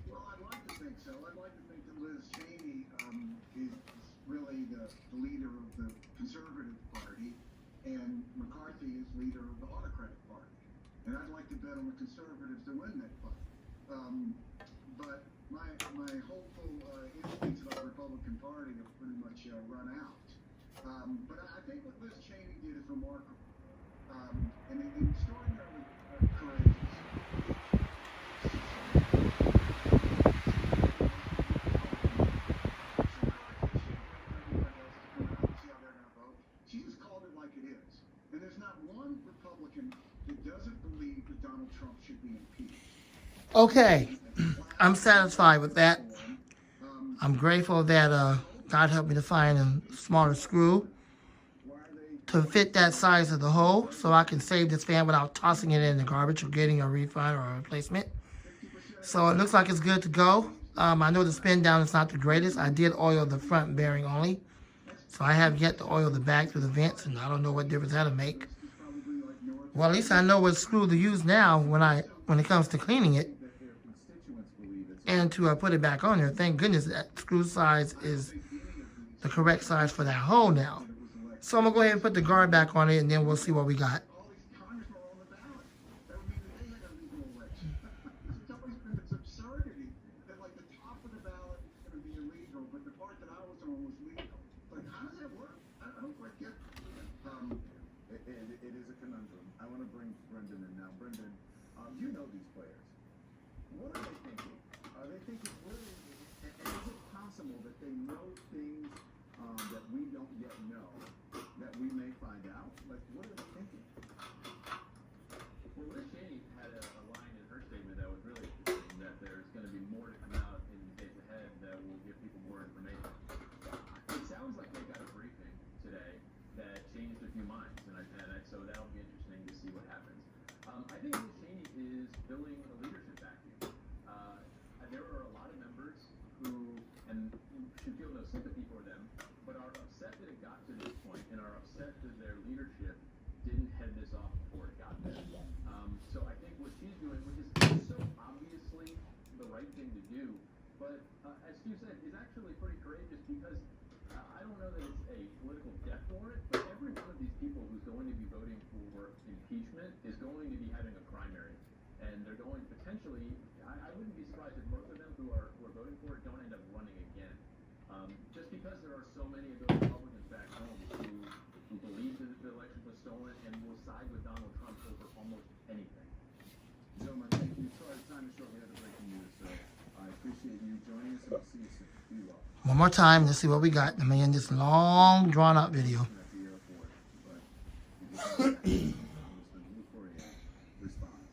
Well, I'd like to think so. I'd like to think that Liz Cheney is really the leader of the Conservative Party, and McCarthy is leader of the Autocratic Party. And I'd like to bet on the Conservatives to win that fight. But my hopeful instincts about the Republican Party have pretty much run out. But I think what Liz Cheney did is remarkable and extraordinarily courageous. She just called it like it is. And there's not one Republican that doesn't believe that Donald Trump should be impeached. Okay, I'm satisfied with that. I'm grateful that God helped me to find a smaller screw to fit that size of the hole so I can save this fan without tossing it in the garbage or getting a refund or a replacement. So it looks like it's good to go. I know the spin down is not the greatest. I did oil the front bearing only. So I have yet to oil the back through the vents, and I don't know what difference that'll make. Well, at least I know what screw to use now when it comes to cleaning it. And to put it back on there. Thank goodness that screw size is the correct size for that hole now. So I'm going to go ahead and put the guard back on it, and then we'll see what we got. It is a conundrum. I want to bring Brendan in now. Brendan, you know these players. What are they thinking? Are they thinking, is it possible that they know things that we don't yet know, that we may find out? Like, what are they thinking? Well, Liz Cheney had a line in her statement that was really interesting, that there's going to be more to come out in the days ahead that will give people more information. It sounds like they got a briefing today that changed a few minds, so that'll be interesting to see what happens. I think Liz Cheney is filling a leadership vacuum. There are a lot of members who, and you should feel no sympathy for them, but are upset that it got to this point and are upset that their leadership didn't head this off before it got there. So I think what she's doing, which is so obviously the right thing to do, but as Stu said, is actually pretty courageous because I don't know that it's a political death warrant, but every one of these people who's going to be voting for impeachment is going to be having a primary, and they're potentially, I wouldn't be surprised if most of them who are voting for it don't end up running again. Just because there are so many of those Republicans back home who believe that the election was stolen and will side with Donald Trump over almost anything. Gentlemen, thank you. Sorry, time is short. We have the breaking news, so I appreciate you joining us, and we'll see you soon. Be well. One more time, let's see what we got. Let me end this long, drawn-out video. At the airport, but if you for a response.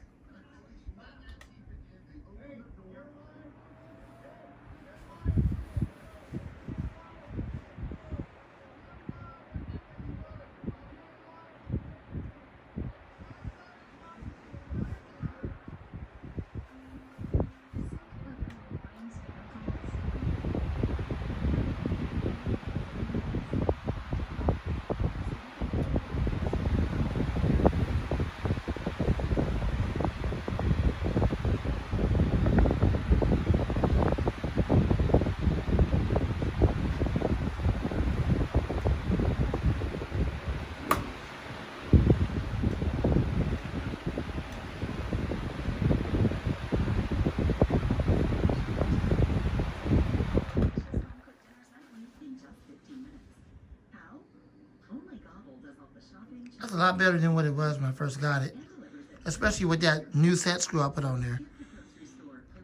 That's a lot better than what it was when I first got it. Especially with that new set screw I put on there.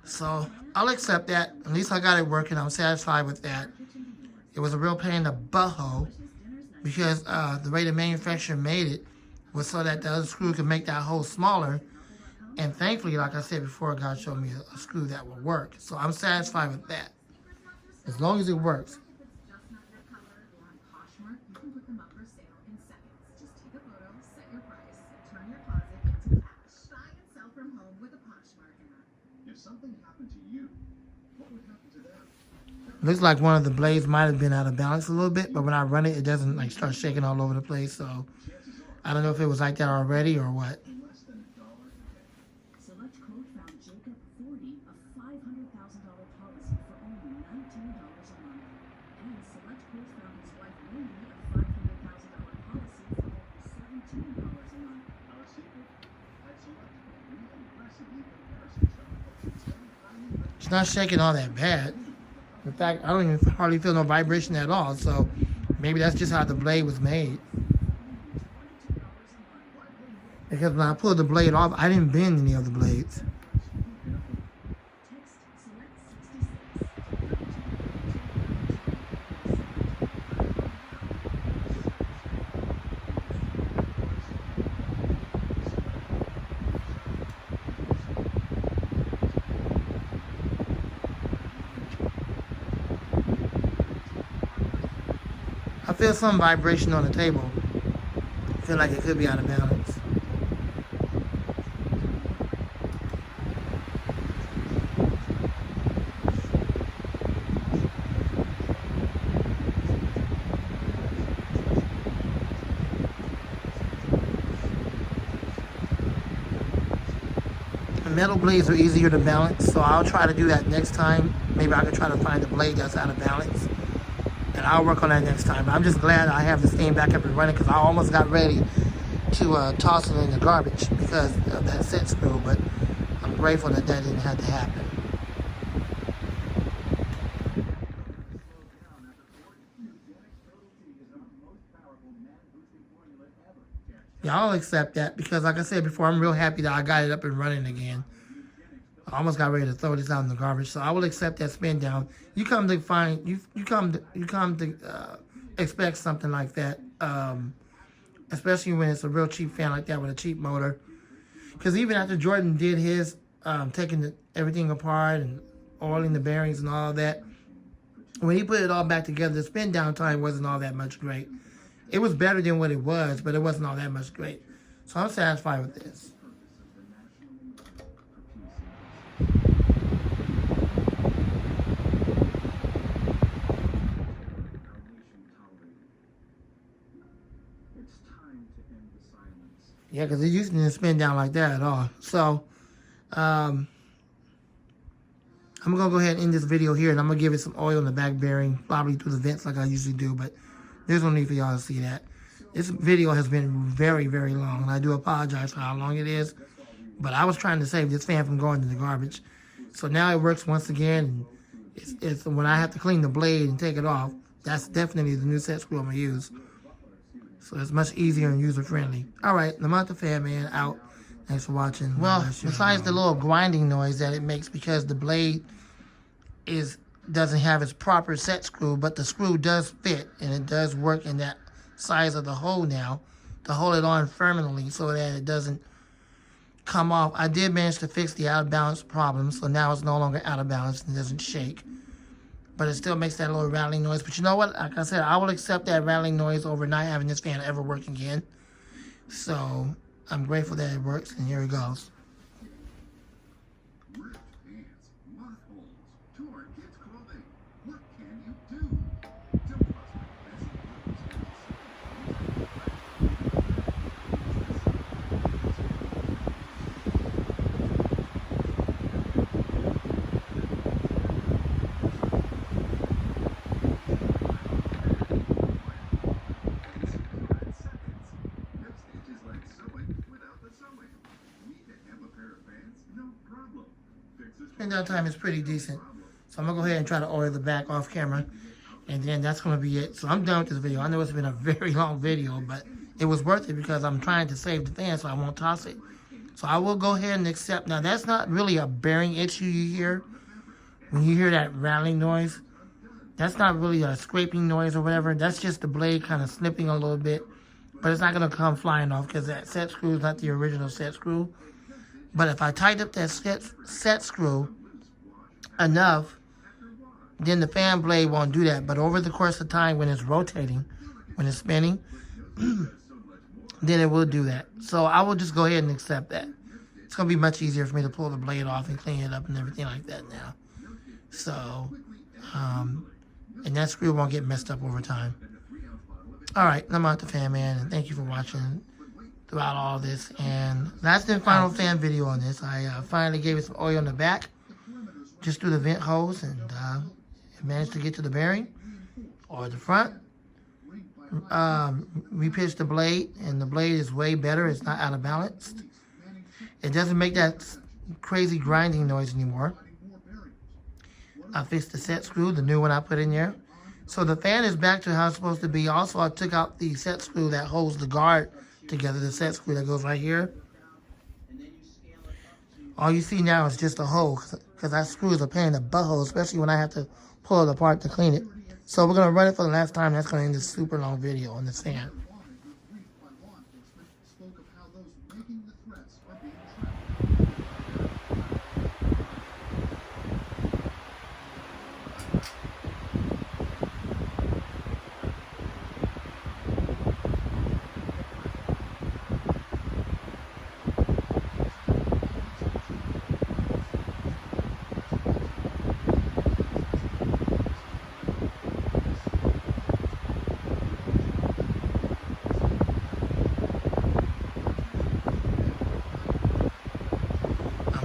So, I'll accept that. At least I got it working. I'm satisfied with that. It was a real pain in the butthole. Because the way the manufacturer made it was so that the other screw could make that hole smaller. And thankfully, like I said before, God showed me a screw that will work. So, I'm satisfied with that. As long as it works. Something happened to you, what would happen to them? Looks like one of the blades might have been out of balance a little bit, but when I run it, it doesn't like start shaking all over the place. So I don't know if it was like that already or what. Select Code found Jacob 40 a $500,000 policy for only $19 a month. And Select Code found his wife Wendy a $500,000 policy for only $17 a month. Our secret at Select, we aggressively comparison shop. It's not shaking all that bad. In fact, I don't even hardly feel no vibration at all. So maybe that's just how the blade was made. Because when I pulled the blade off, I didn't bend any of the blades. I feel some vibration on the table. I feel like it could be out of balance. The metal blades are easier to balance, so I'll try to do that next time. Maybe I can try to find a blade that's out of balance. And I'll work on that next time. But I'm just glad I have this thing back up and running because I almost got ready to toss it in the garbage because of that set screw. But I'm grateful that that didn't have to happen. Yeah, I'll accept that because like I said before, I'm real happy that I got it up and running again. I almost got ready to throw this out in the garbage, so I will accept that spin down. You come to find you come to expect something like that, especially when it's a real cheap fan like that with a cheap motor. Because even after Jordan did his taking everything apart and oiling the bearings and all of that, when he put it all back together, the spin down time wasn't all that much great. It was better than what it was, but it wasn't all that much great. So I'm satisfied with this. Yeah, because it used to spin down like that at all. So, I'm going to go ahead and end this video here, and I'm going to give it some oil in the back bearing, probably through the vents like I usually do, but there's no need for y'all to see that. This video has been very, very long, and I do apologize for how long it is, But I was trying to save this fan from going to the garbage. So now it works once again. It's when I have to clean the blade and take it off, that's definitely the new set screw I'm going to use. So it's much easier and user-friendly. All right, Lamont the Fan Man out. Thanks for watching. Well, besides the little grinding noise that it makes because the blade doesn't have its proper set screw, but the screw does fit and it does work in that size of the hole now to hold it on firmly so that it doesn't come off. I did manage to fix the out of balance problem, so now it's no longer out of balance and doesn't shake. But it still makes that little rattling noise. But you know what? Like I said, I will accept that rattling noise over not having this fan ever work again. So I'm grateful that it works, and here it goes. Ripped pants, moth holes, torn kids' clothing. What can you do? Don't trust Spin down time is pretty decent. So I'm going to go ahead and try to oil the back off camera. And then that's going to be it. So I'm done with this video. I know it's been a very long video, but it was worth it because I'm trying to save the fan so I won't toss it. So I will go ahead and accept. Now that's not really a bearing issue you hear. When you hear that rattling noise, that's not really a scraping noise or whatever. That's just the blade kind of slipping a little bit. But it's not going to come flying off because that set screw is not the original set screw. But if I tighten up that set screw enough, then the fan blade won't do that. But over the course of time when it's rotating, when it's spinning, then it will do that. So I will just go ahead and accept that. It's going to be much easier for me to pull the blade off and clean it up and everything like that now. So, and that screw won't get messed up over time. All right, I'm out the Fan Man, and thank you for watching throughout all this. And last and final fan video on this. I finally gave it some oil on the back, just through the vent hose, and managed to get to the bearing or the front. Repitched the blade, and the blade is way better. It's not out of balance. It doesn't make that crazy grinding noise anymore. I fixed the set screw, the new one I put in there. So the fan is back to how it's supposed to be. Also, I took out the set screw that holds the guard together, the set screw that goes right here. All you see now is just a hole, because that screw is a pain in the butthole, especially when I have to pull it apart to clean it. So we're going to run it for the last time. That's going to end this super long video on this fan.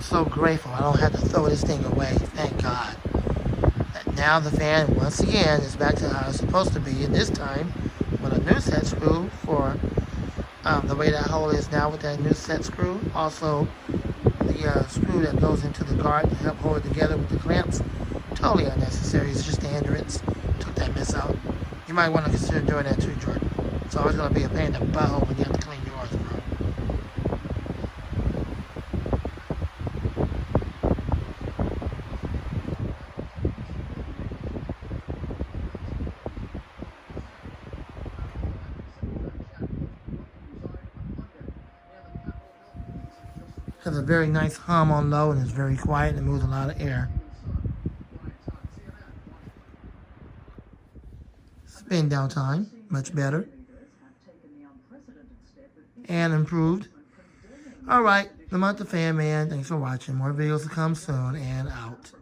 So grateful I don't have to throw this thing away. Thank God. And now the fan once again is back to how it's supposed to be, and this time with a new set screw for the way that hole is now with that new set screw. Also the screw that goes into the guard to help hold it together with the clamps. Totally unnecessary. It's just the hindrance. Took that mess out. You might want to consider doing that too, Jordan. It's always going to be a pain in the butthole when you have to clean yours, bro. Has a very nice hum on low and it's very quiet and it moves a lot of air. Spin down time, much better. And improved. Alright, Lamont the Fan Man, thanks for watching. More videos to come soon, and out.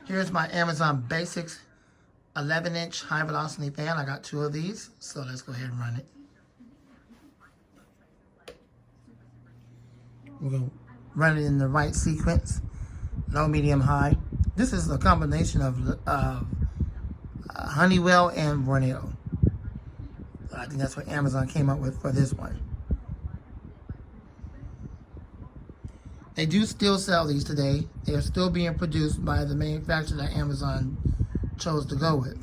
Here's my Amazon Basics 11-inch high velocity fan. I got 2 of these, so let's go ahead and run it. We're going to run it in the right sequence. Low, medium, high. This is a combination of Honeywell and Vornado. I think that's what Amazon came up with for this one. They do still sell these today. They are still being produced by the manufacturer that Amazon chose to go with.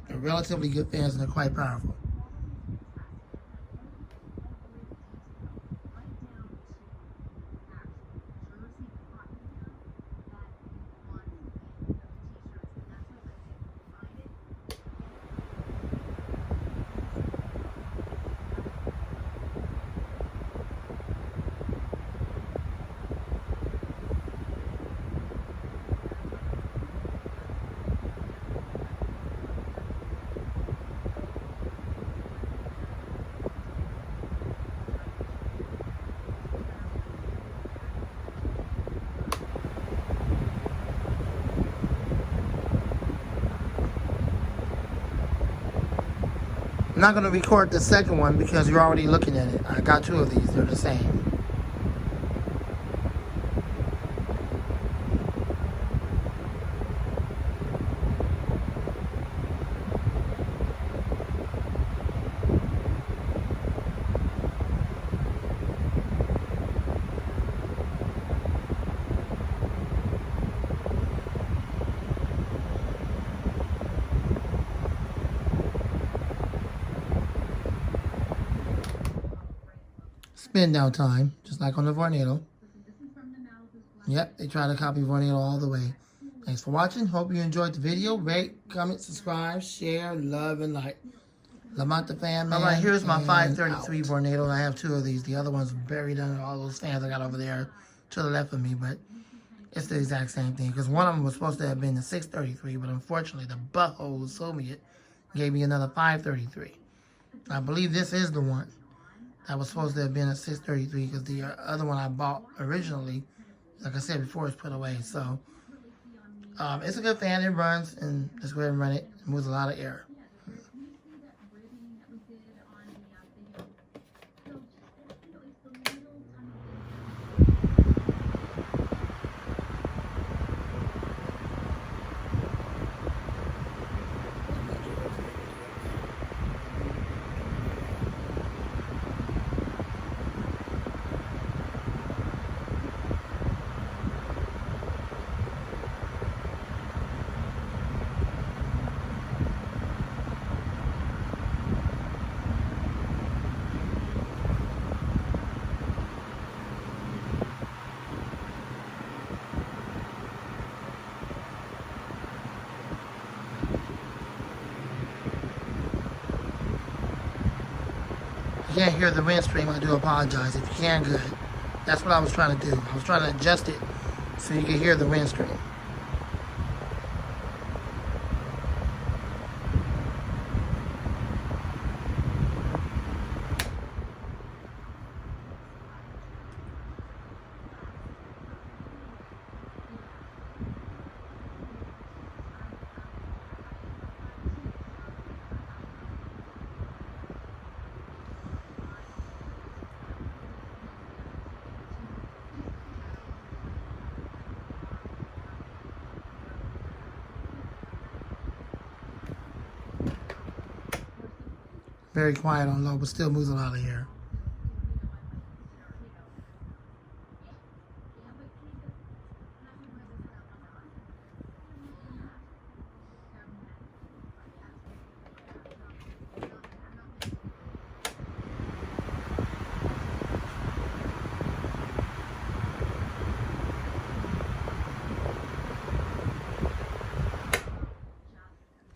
They're relatively good fans and they're quite powerful. I'm not going to record the second one because you're already looking at it. I got two of these. They're the same. Spin down time, just like on the Vornado. Yep, they try to copy Vornado all the way. Thanks for watching. Hope you enjoyed the video. Rate, comment, subscribe, share, love, and like. Lamont the Fan Man. All right, here's my 533 Vornado. I have two of these. The other one's buried under all those fans I got over there to the left of me, but it's the exact same thing. Because one of them was supposed to have been the 633, but unfortunately the butthole who sold me it gave me another 533. I believe this is the one that was supposed to have been a 633 because the other one I bought originally, like I said before, is put away. So it's a good fan. It runs, and let's go ahead and run it. It moves a lot of air. If you can't hear the wind stream, I do apologize. If you can, good. That's what I was trying to do. I was trying to adjust it so you could hear the wind stream. Very quiet on low, but still moves a lot of air.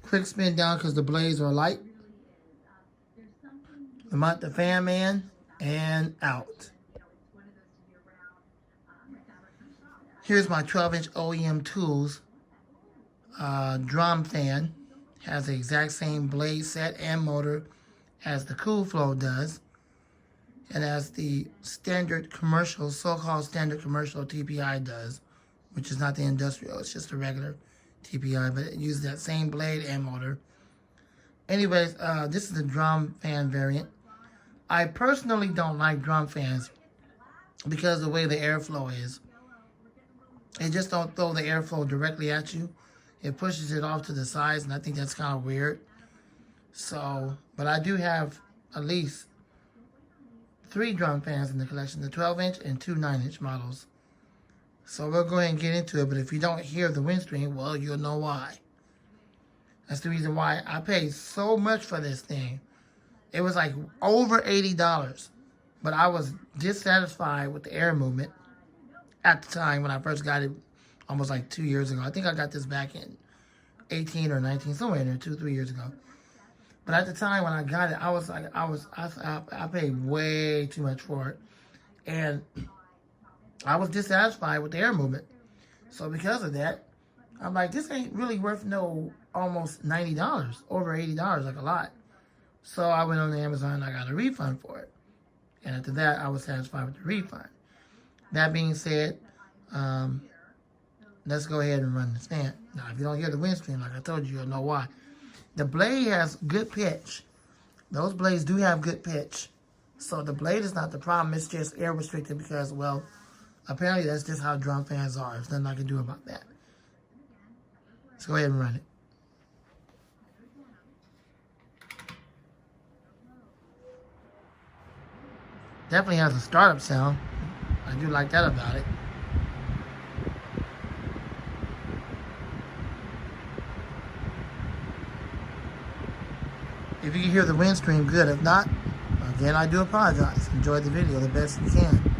Quick spin down because the blades are light. Lamont the Fan Man, and out. Here's my 12-inch OEM Tools drum fan. Has the exact same blade set and motor as the Cool Flow does. And as the standard commercial, so-called standard commercial TPI does, which is not the industrial, it's just a regular TPI, but it uses that same blade and motor. Anyways, this is the drum fan variant. I personally don't like drum fans because of the way the airflow is. They just don't throw the airflow directly at you. it pushes it off to the sides, and I think that's kind of weird. So, but I do have at least 3 drum fans in the collection, the 12-inch and 2 9-inch models. So we'll go ahead and get into it, but if you don't hear the wind stream, well, you'll know why. That's the reason why I paid so much for this thing. It was like over $80, but I was dissatisfied with the air movement at the time when I first got it, almost like 2 years ago. I think I got this back in 18 or 19, somewhere in there, 2-3 years ago. But at the time when I got it, I was like, I paid way too much for it, and I was dissatisfied with the air movement. So because of that, I'm like, this ain't really worth no almost $90, over $80, like a lot. So I went on to Amazon and I got a refund for it. And after that, I was satisfied with the refund. That being said, let's go ahead and run the stand. Now, if you don't hear the wind stream, like I told you, you'll know why. The blade has good pitch. Those blades do have good pitch. So the blade is not the problem. It's just air restricted because, well, apparently that's just how drum fans are. There's nothing I can do about that. Let's go ahead and run it. Definitely has a startup sound. I do like that about it. If you can hear the wind stream, good. If not, again, I do apologize. Enjoy the video the best you can.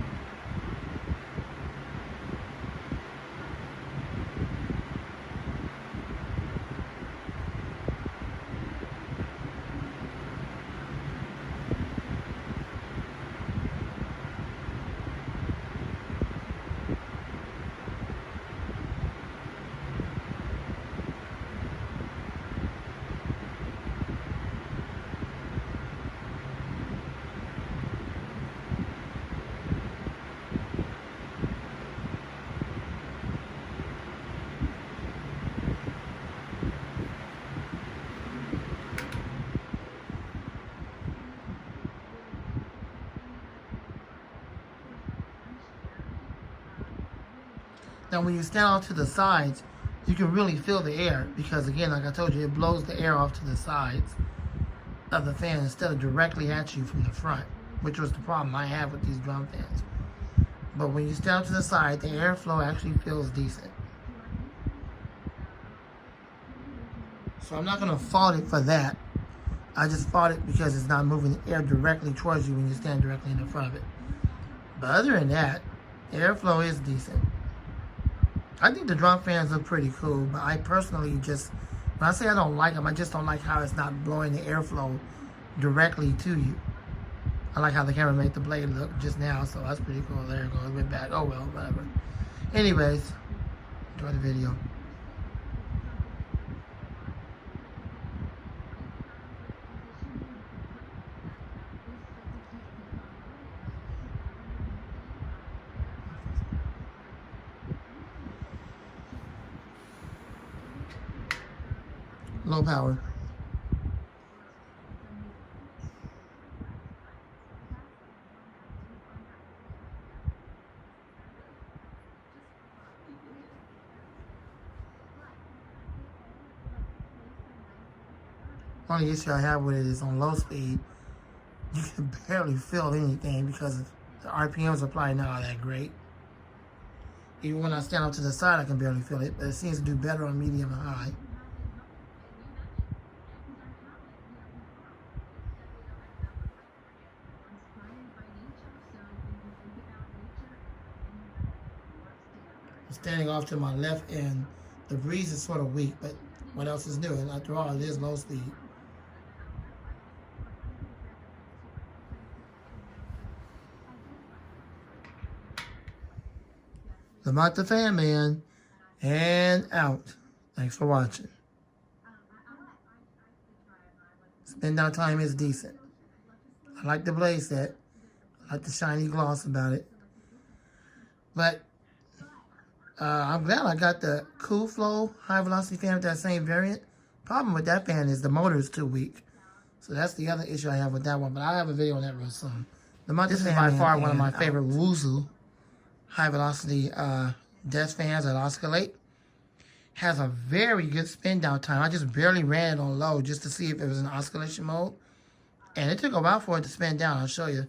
Now, when you stand off to the sides, you can really feel the air because, again, like I told you, it blows the air off to the sides of the fan instead of directly at you from the front, which was the problem I have with these drum fans. But when you stand off to the side, the airflow actually feels decent. So I'm not going to fault it for that. I just fault it because it's not moving the air directly towards you when you stand directly in the front of it. But other than that, the airflow is decent. I think the drum fans look pretty cool, but I personally just, when I say I don't like them, I just don't like how it's not blowing the airflow directly to you. I like how the camera made the blade look just now, so that's pretty cool. There it goes, went back. Oh well, whatever. Anyways, enjoy the video. Low power. Only issue I have with it is on low speed, you can barely feel anything because the RPMs are probably not all that great. Even when I stand up to the side, I can barely feel it, but it seems to do better on medium and high. Standing off to my left end, the breeze is sort of weak, but what else is new? And after all, it is low speed. I'm out the Fan Man, and out. Thanks for watching. Spin down time is decent. I like the blade set. I like the shiny gloss about it. But I'm glad I got the Cool Flow high velocity fan with that same variant. Problem with that fan is the motor is too weak. So that's the other issue I have with that one. But I'll have a video on that real soon. This is by far one of my favorite Wuzu high velocity desk fans that oscillate. Has a very good spin down time. I just barely ran it on low just to see if it was in oscillation mode. And it took a while for it to spin down. I'll show you.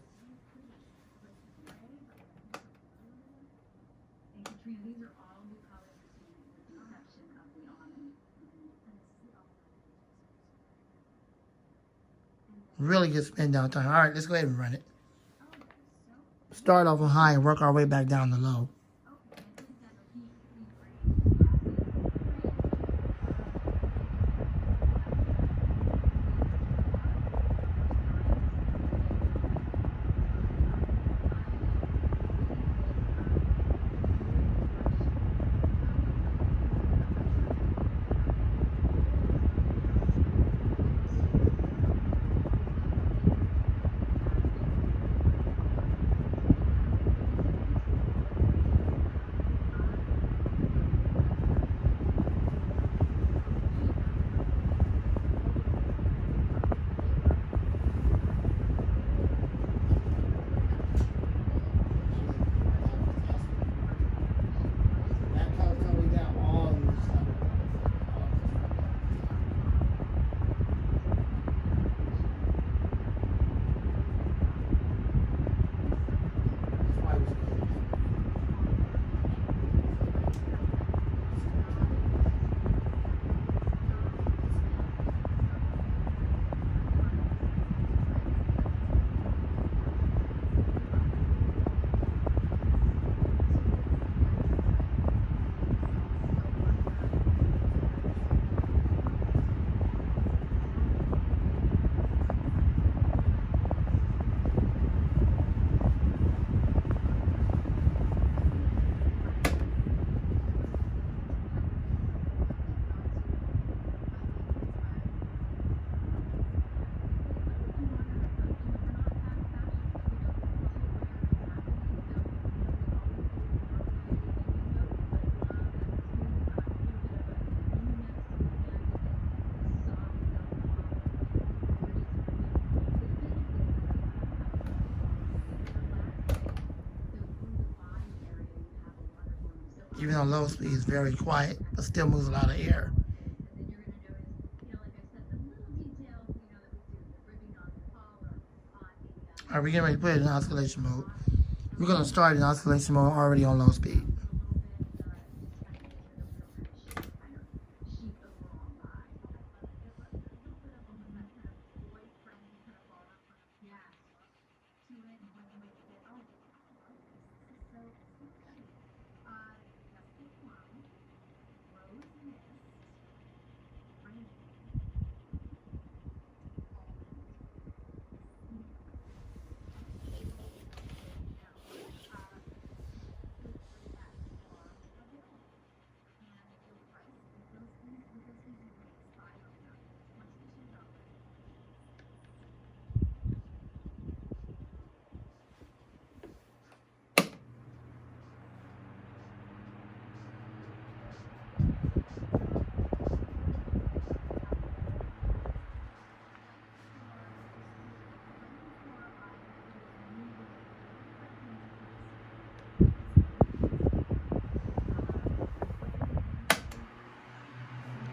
Really good spin down time. All right, let's go ahead and run it. Start off on high and work our way back down to low. Even though low speed is very quiet, but still moves a lot of air. All right, we're getting ready to put it in oscillation mode. We're going to start in oscillation mode already on low speed.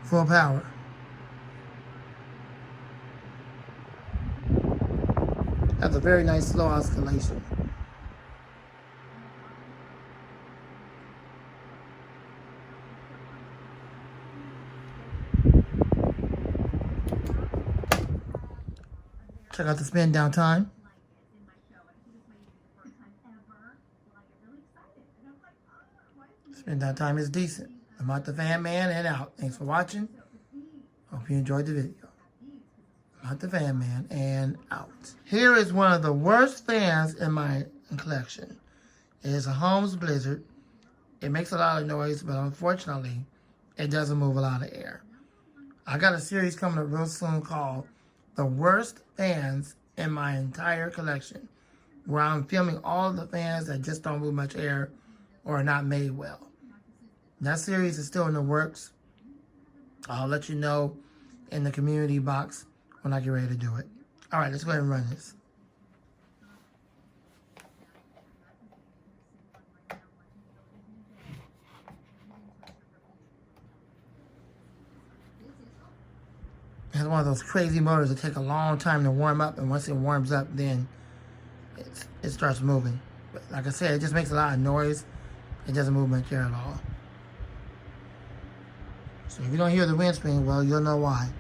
Full power. That's a very nice slow oscillation. Check out the spin down time. Spin down time is decent. I'm out the Fan Man and out. Thanks for watching. Hope you enjoyed the video. I'm out the Fan Man and out. Here is one of the worst fans in my collection. It is a Holmes Blizzard. It makes a lot of noise, but unfortunately, it doesn't move a lot of air. I got a series coming up real soon called The Worst Fans in My Entire Collection, where I'm filming all the fans that just don't move much air or are not made well. That series is still in the works. I'll let you know in the community box when I get ready to do it. All right, let's go ahead and run this. It's one of those crazy motors that take a long time to warm up, and once it warms up, then it starts moving. But like I said, it just makes a lot of noise. It doesn't move much air at all. So if you don't hear the windscreen, well, you'll know why.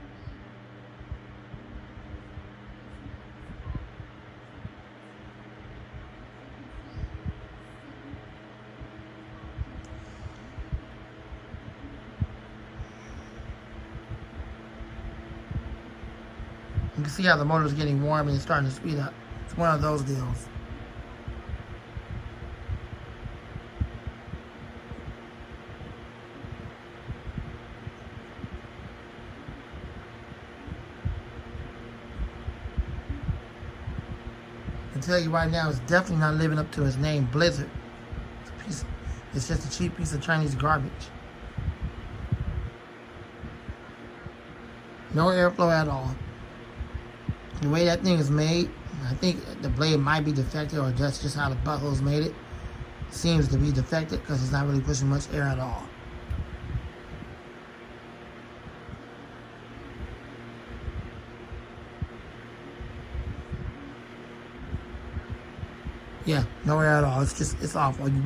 You can see how the motor's getting warm and it's starting to speed up. It's one of those deals. I can tell you right now, it's definitely not living up to its name, Blizzard. It's just a cheap piece of Chinese garbage. No airflow at all. The way that thing is made, I think the blade might be defective, or that's just how the buttholes made it. Seems to be defective because it's not really pushing much air at all. Yeah, no air at all. It's awful. You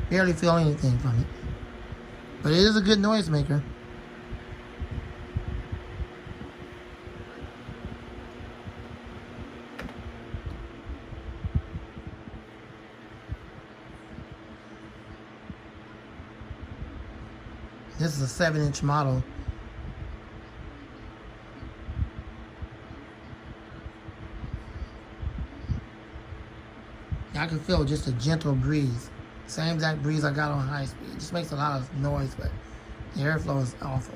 barely feel anything from it. But it is a good noise maker. This is a 7-inch model. I can feel just a gentle breeze. Same exact breeze I got on high speed. It just makes a lot of noise, but the airflow is awful.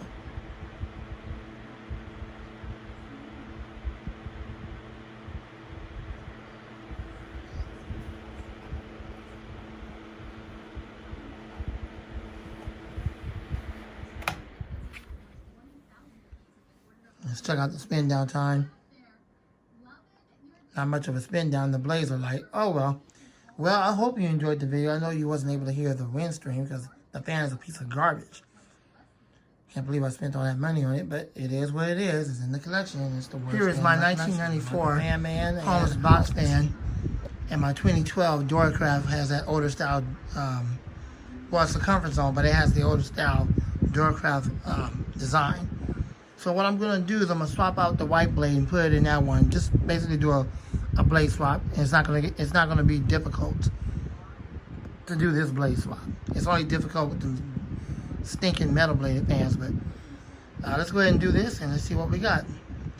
Let's check out the spin down time. Not much of a spin down. The blades are light. Oh well. Well, I hope you enjoyed the video. I know you wasn't able to hear the wind stream because the fan is a piece of garbage. Can't believe I spent all that money on it, but it is what it is. It's in the collection. It's the worst. Here is my 1994 Holmes box fan, and my 2012 Duracraft has that older style. Well, it's a comfort zone, but it has the older style Duracraft design. So what I'm going to do is I'm going to swap out the white blade and put it in that one. Just basically do a blade swap. And it's not going to be difficult to do this blade swap. It's only difficult with the stinking metal bladed fans. But let's go ahead and do this and let's see what we got.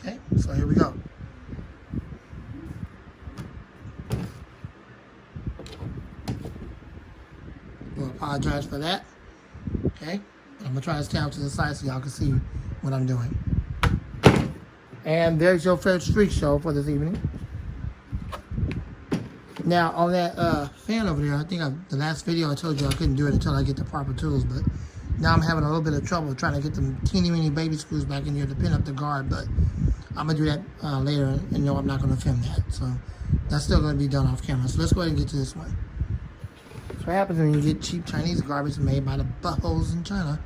Okay, so here we go. I apologize for that. Okay, I'm going to try to stay out to the side so y'all can see what I'm doing. And there's your first street show for this evening. Now on that fan over there, I think the last video I told you I couldn't do it until I get the proper tools, but now I'm having a little bit of trouble trying to get them teeny weeny baby screws back in here to pin up the guard, but I'm gonna do that later, and no, I'm not gonna film that, so that's still gonna be done off camera. So let's go ahead and get to this one. So what happens when you get cheap Chinese garbage made by the buttholes in China?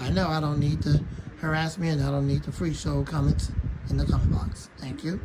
I know I don't need to harass me, and I don't need the free show comments in the comment box. Thank you.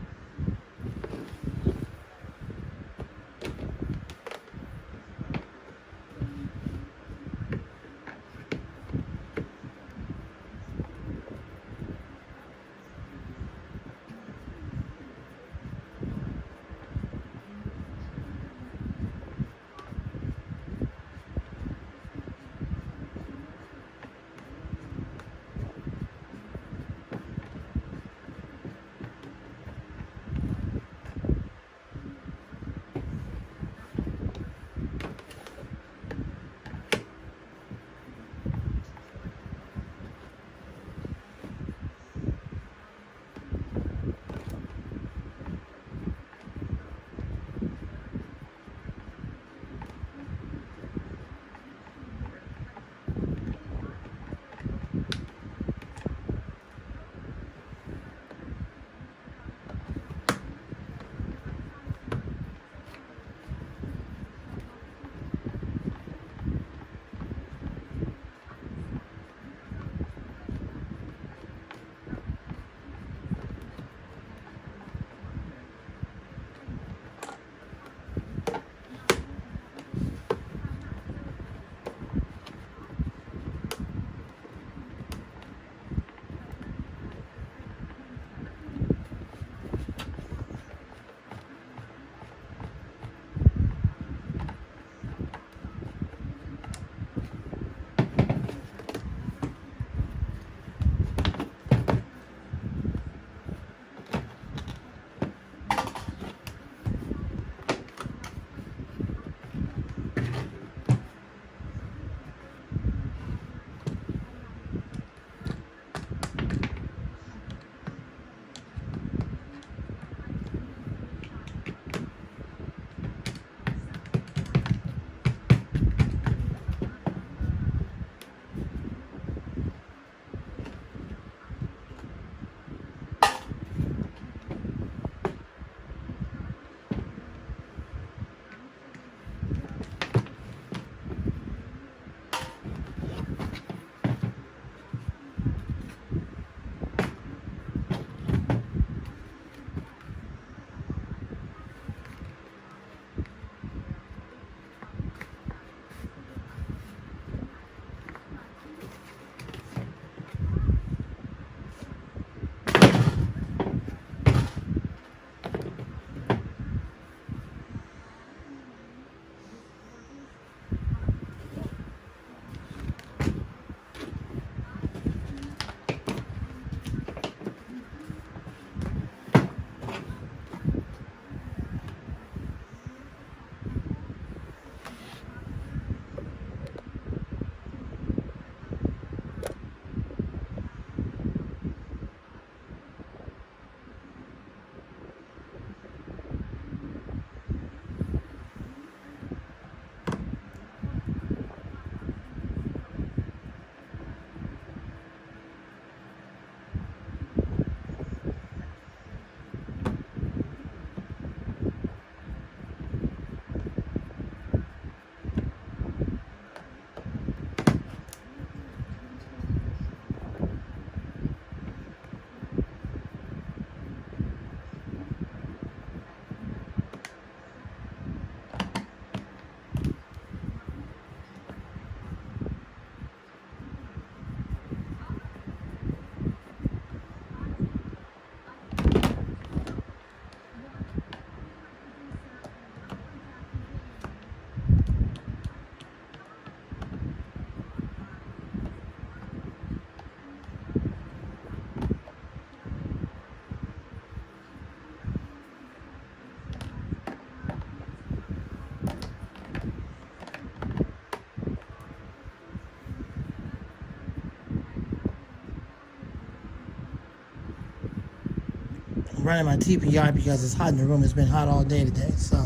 I'm running my TPI because it's hot in the room. It's been hot all day today, so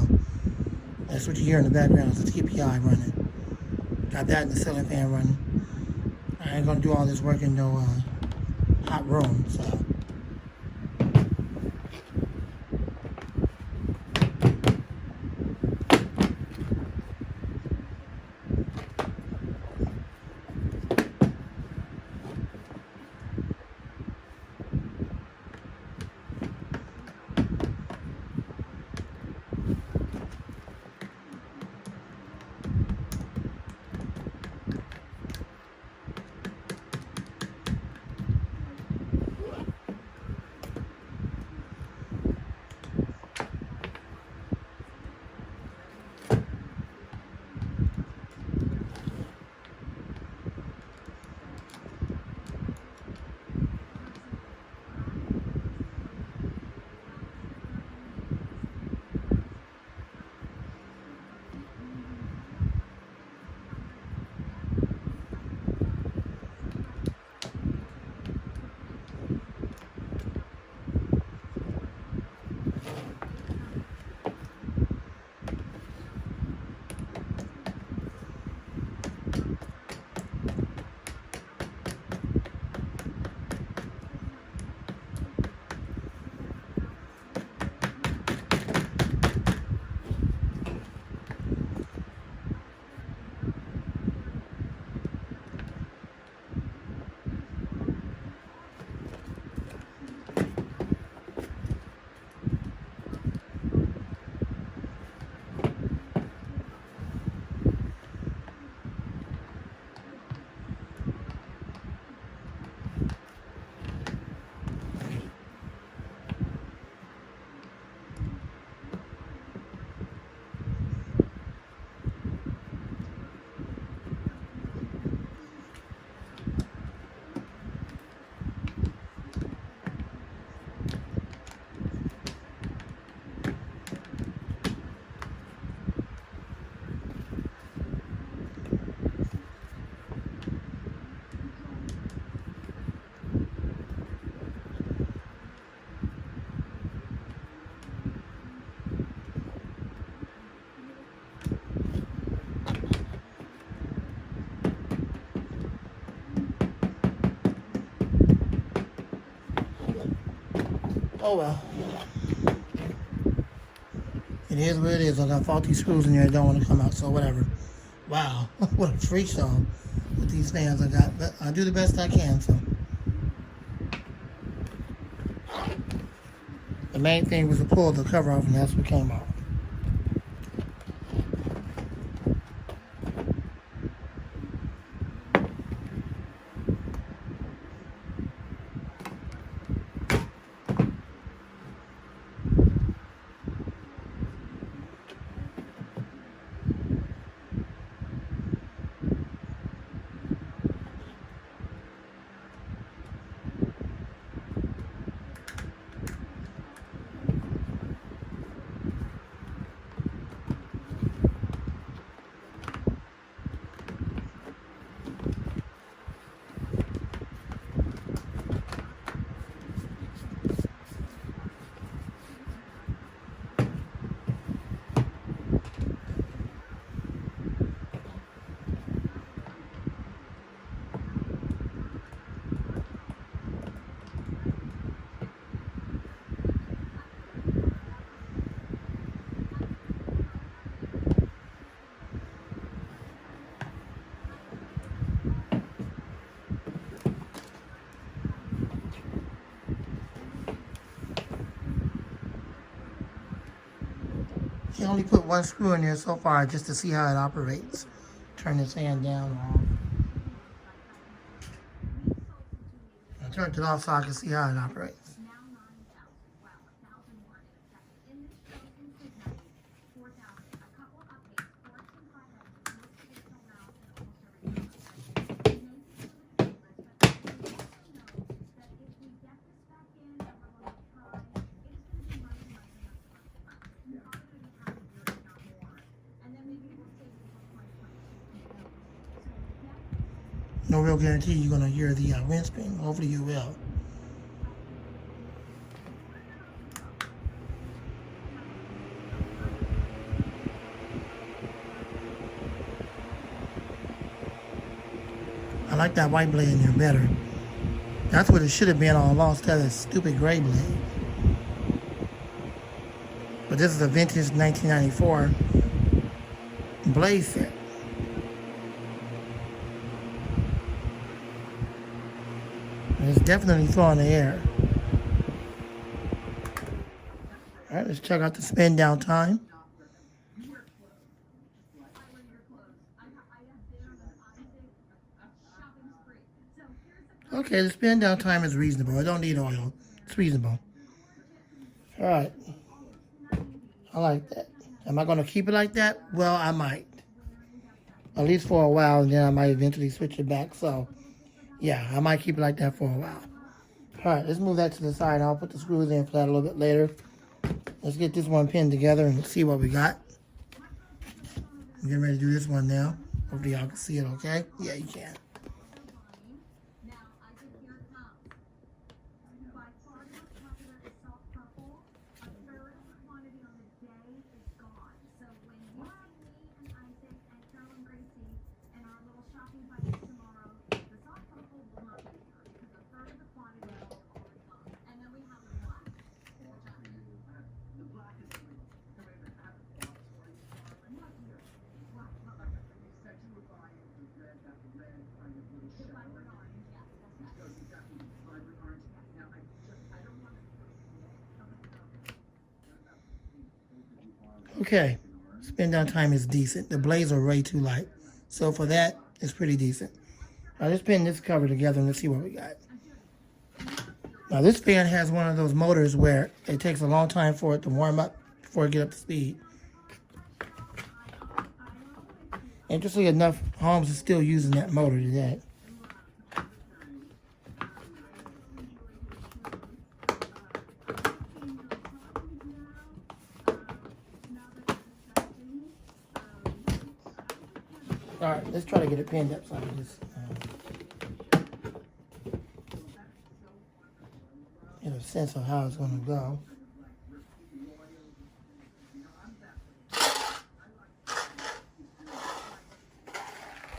that's what you hear in the background is the TPI running. Got that and the ceiling fan running. I ain't gonna do all this work in no hot room, so. Oh well. It is what it is. I got faulty screws in there that don't want to come out, so whatever. Wow, what a freak show with these fans I got. But I do the best I can, so. The main thing was to pull the cover off, and that's what came off. He only put one screw in there so far just to see how it operates. Turn this fan down off. I turned it off so I can see how it operates. No real guarantee you're going to hear the wind spin. Hopefully you will. like that white blade in there better. That's what it should have been all along instead of that stupid gray blade. But this is a vintage 1994 blade set. And it's definitely throwing the air. All right, let's check out the spin down time. Okay, the spin down time is reasonable. I don't need oil. It's reasonable. All right. I like that. Am I going to keep it like that? Well, I might. At least for a while, and then I might eventually switch it back. So, yeah, I might keep it like that for a while. All right, let's move that to the side. I'll put the screws in for that a little bit later. Let's get this one pinned together and see what we got. I'm getting ready to do this one now. Hopefully y'all can see it okay. Yeah, you can. Okay, spin down time is decent. The blades are way too light. So for that, it's pretty decent. Now let's pin this cover together and let's see what we got. Now this fan has one of those motors where it takes a long time for it to warm up before it gets up to speed. Interestingly enough, homes are still using that motor today. All right, let's try to get it pinned up so I can just get a sense of how it's going to go.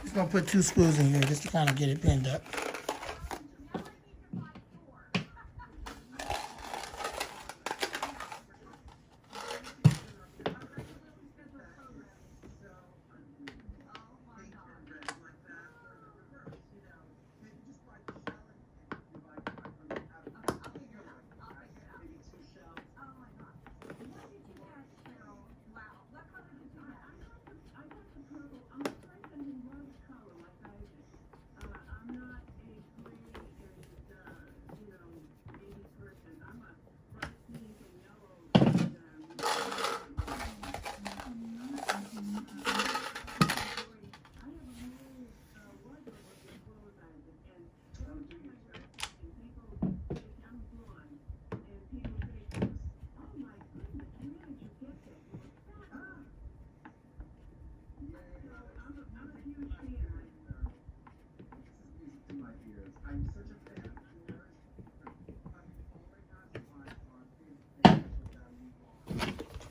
Just going to put 2 screws in here just to kind of get it pinned up.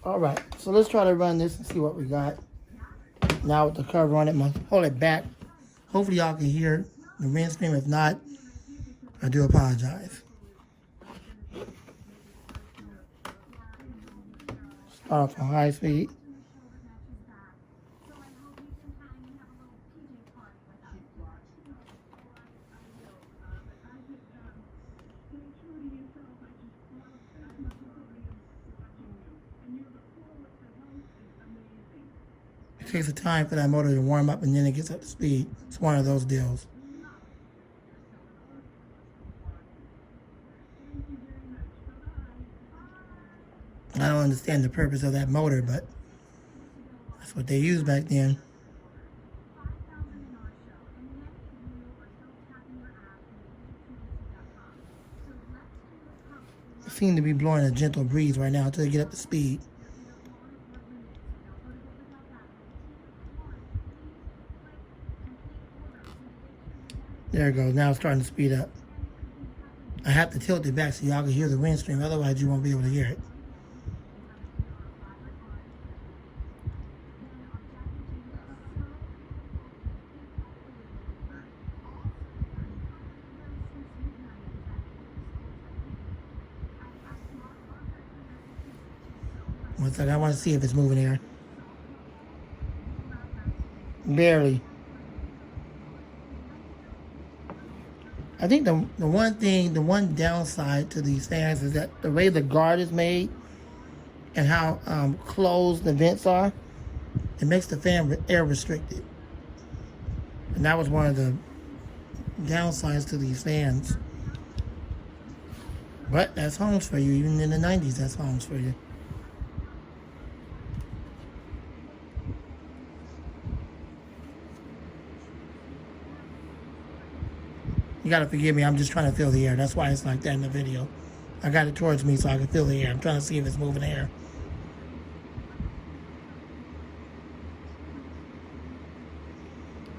All right, so let's try to run this and see what we got. Now with the cover on it, I'm going to hold it back. Hopefully y'all can hear the wind scream. If not, I do apologize. Start off on high speed. It takes a time for that motor to warm up and then it gets up to speed. It's one of those deals. I don't understand the purpose of that motor, but that's what they used back then. It seems to be blowing a gentle breeze right now until they get up to speed. There it goes. Now it's starting to speed up. I have to tilt it back so y'all can hear the wind stream. Otherwise, you won't be able to hear it. One second, I want to see if it's moving here. Barely. I think the one downside to these fans is that the way the guard is made and how closed the vents are, it makes the fan air restricted. And that was one of the downsides to these fans. But that's homes for you. Even in the 90s, that's homes for you. You gotta forgive me, I'm just trying to feel the air. That's why it's like that in the video. I got it towards me so I can feel the air. I'm trying to see if it's moving the air.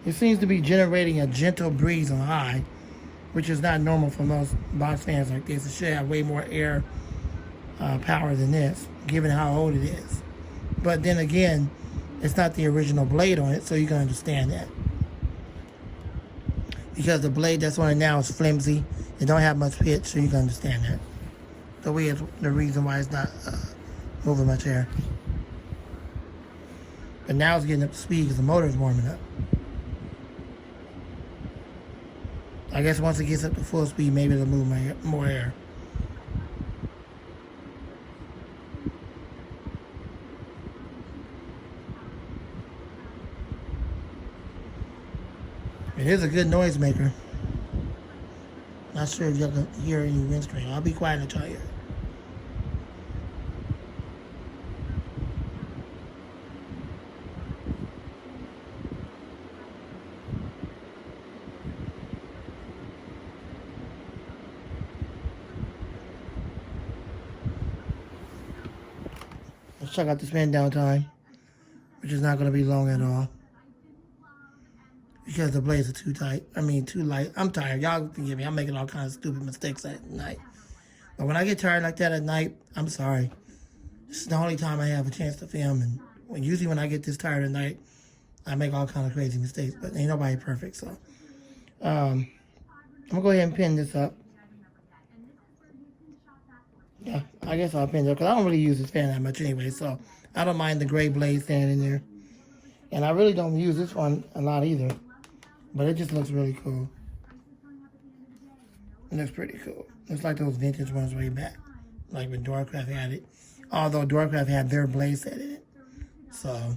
It seems to be generating a gentle breeze on high, which is not normal for most box fans like this. It should have way more air power than this, given how old it is. But then again, it's not the original blade on it, so you can understand that. Because the blade that's on it now is flimsy. It don't have much pitch, so you can understand that. The reason why it's not moving much air. But now it's getting up to speed because the motor's warming up. I guess once it gets up to full speed, maybe it'll move more air. It is a good noise maker. Not sure if y'all can hear any wind strain. I'll be quiet until I hear it. Let's check out the fan down time, which is not going to be long at all. Because the blades are too tight. Too light. I'm tired. Y'all forgive me. I'm making all kinds of stupid mistakes at night. But when I get tired like that at night, I'm sorry. This is the only time I have a chance to film. And usually when I get this tired at night, I make all kinds of crazy mistakes. But ain't nobody perfect, so. I'm going to go ahead and pin this up. Yeah, I guess I'll pin it up because I don't really use this fan that much anyway, so I don't mind the gray blade fan in there. And I really don't use this one a lot either. But it just looks really cool. It looks pretty cool. Looks like those vintage ones way back. Like when Doorcraft had it. Although Doorcraft had their blade set in it. So.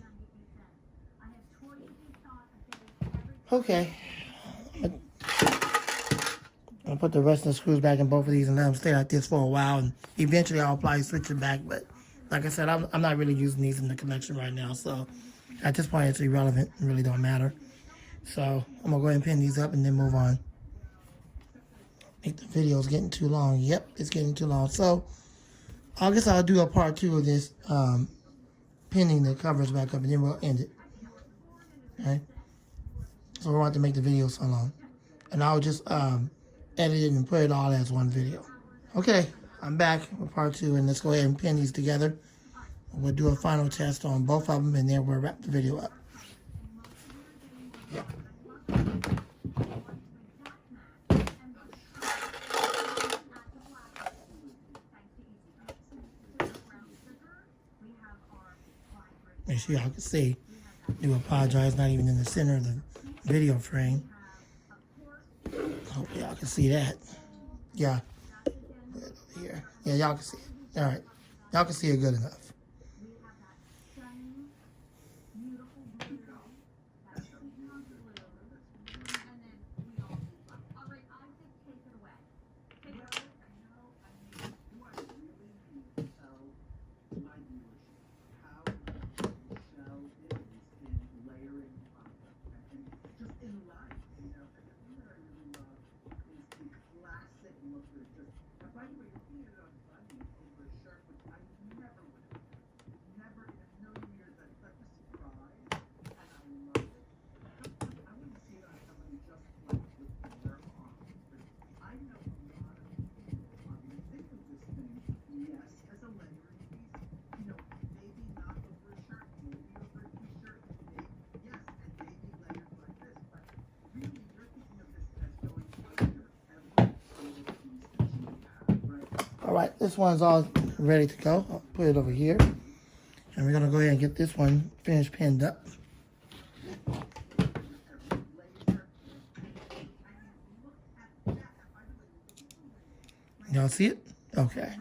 Okay. I'll put the rest of the screws back in both of these and let them stay like this for a while. And eventually I'll probably switch it back. But like I said, I'm not really using these in the collection right now. So at this point it's irrelevant. It really don't matter. So I'm going to go ahead and pin these up and then move on. I think the video's getting too long. Yep, it's getting too long. So I guess I'll do a part 2 of this pinning the covers back up and then we'll end it. Okay? So we want to make the video so long. And I'll just edit it and put it all as one video. Okay, I'm back with part 2 and let's go ahead and pin these together. We'll do a final test on both of them and then we'll wrap the video up. Yeah. Make sure y'all can see. Do apologize, not even in the center of the video frame. Hopefully y'all can see that. Yeah. Over here. Yeah, y'all can see it. Alright. Y'all can see it good enough. Alright, this one's all ready to go. I'll put it over here. And we're going to go ahead and get this one finished pinned up. Y'all see it? Okay.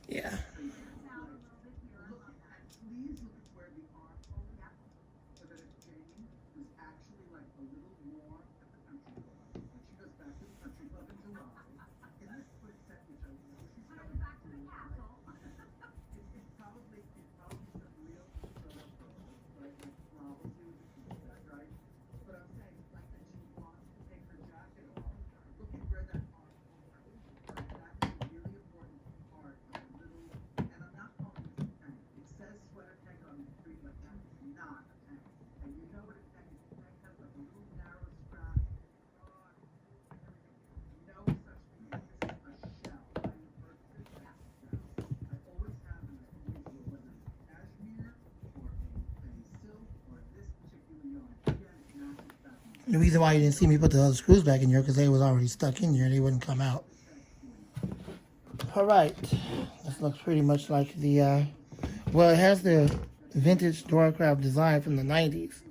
Yeah. The reason why you didn't see me put the other screws back in here because they was already stuck in here. They wouldn't come out. All right. This looks pretty much like the, well, it has the vintage Doorcraft design from the 90s.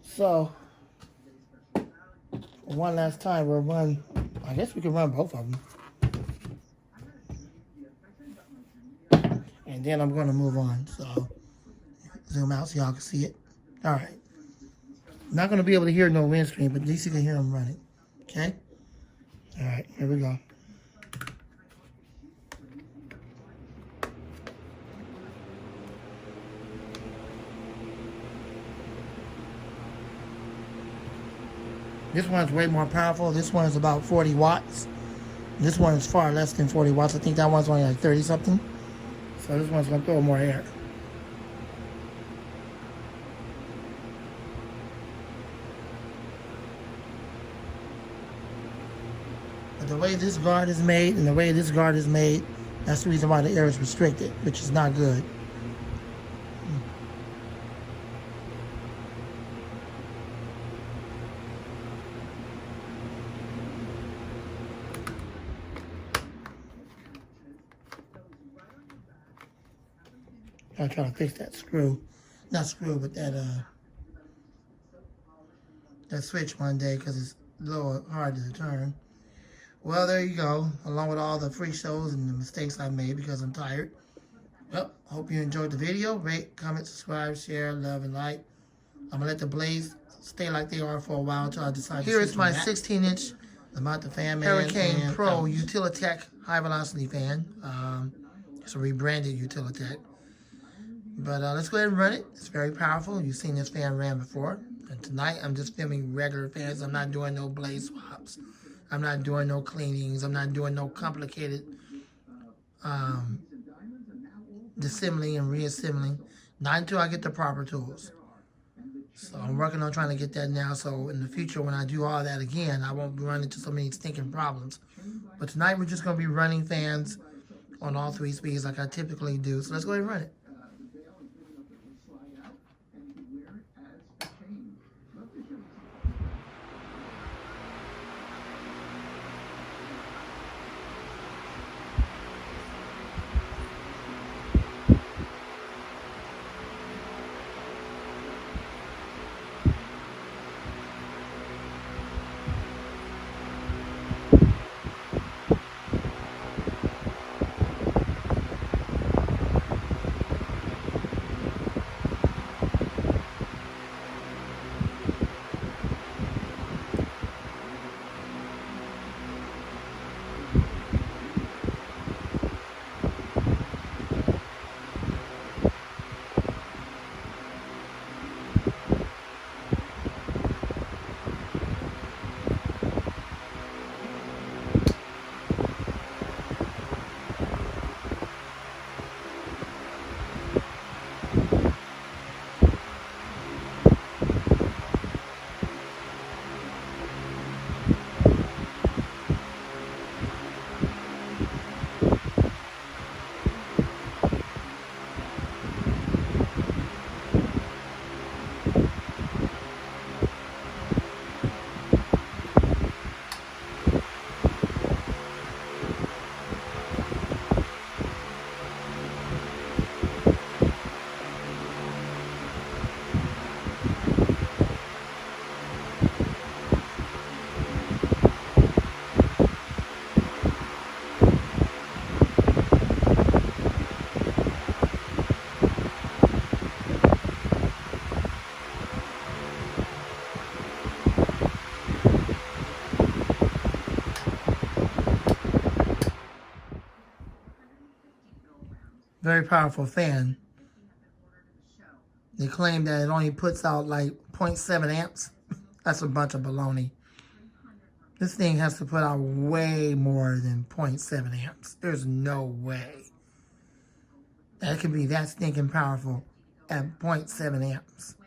So, one last time, we'll run, I guess we can run both of them. And then I'm going to move on. So, zoom out so y'all can see it. All right. Not going to be able to hear no windscreen, but at least you can hear them running. Okay? All right, here we go. This one's way more powerful. This one is about 40 watts. This one is far less than 40 watts. I think that one's only like 30 something. So this one's going to throw more air. The way this guard is made and the way this guard is made, that's the reason why the air is restricted, which is not good. I'm trying to fix that screw. Not screw, but that switch one day because it's a little hard to turn. Well, there you go, along with all the free shows and the mistakes I made because I'm tired. Well, hope you enjoyed the video. Rate, comment, subscribe, share, love, and like. I'm going to let the blades stay like they are for a while until I decide to. Here is my 16-inch the Fan Hurricane Pro Utilitech high velocity fan. It's a rebranded Utilitech. But let's go ahead and run it. It's very powerful. You've seen this fan ran before. And tonight, I'm just filming regular fans. I'm not doing no blade swaps. I'm not doing no cleanings. I'm not doing no complicated disassembling and reassembling. Not until I get the proper tools. So I'm working on trying to get that now. So in the future, when I do all that again, I won't be running into so many stinking problems. But tonight, we're just going to be running fans on all 3 speeds like I typically do. So let's go ahead and run it. Very powerful fan. They claim that it only puts out like 0.7 amps. That's a bunch of baloney. This thing has to put out way more than 0.7 amps. There's no way that could be that stinking powerful at 0.7 amps.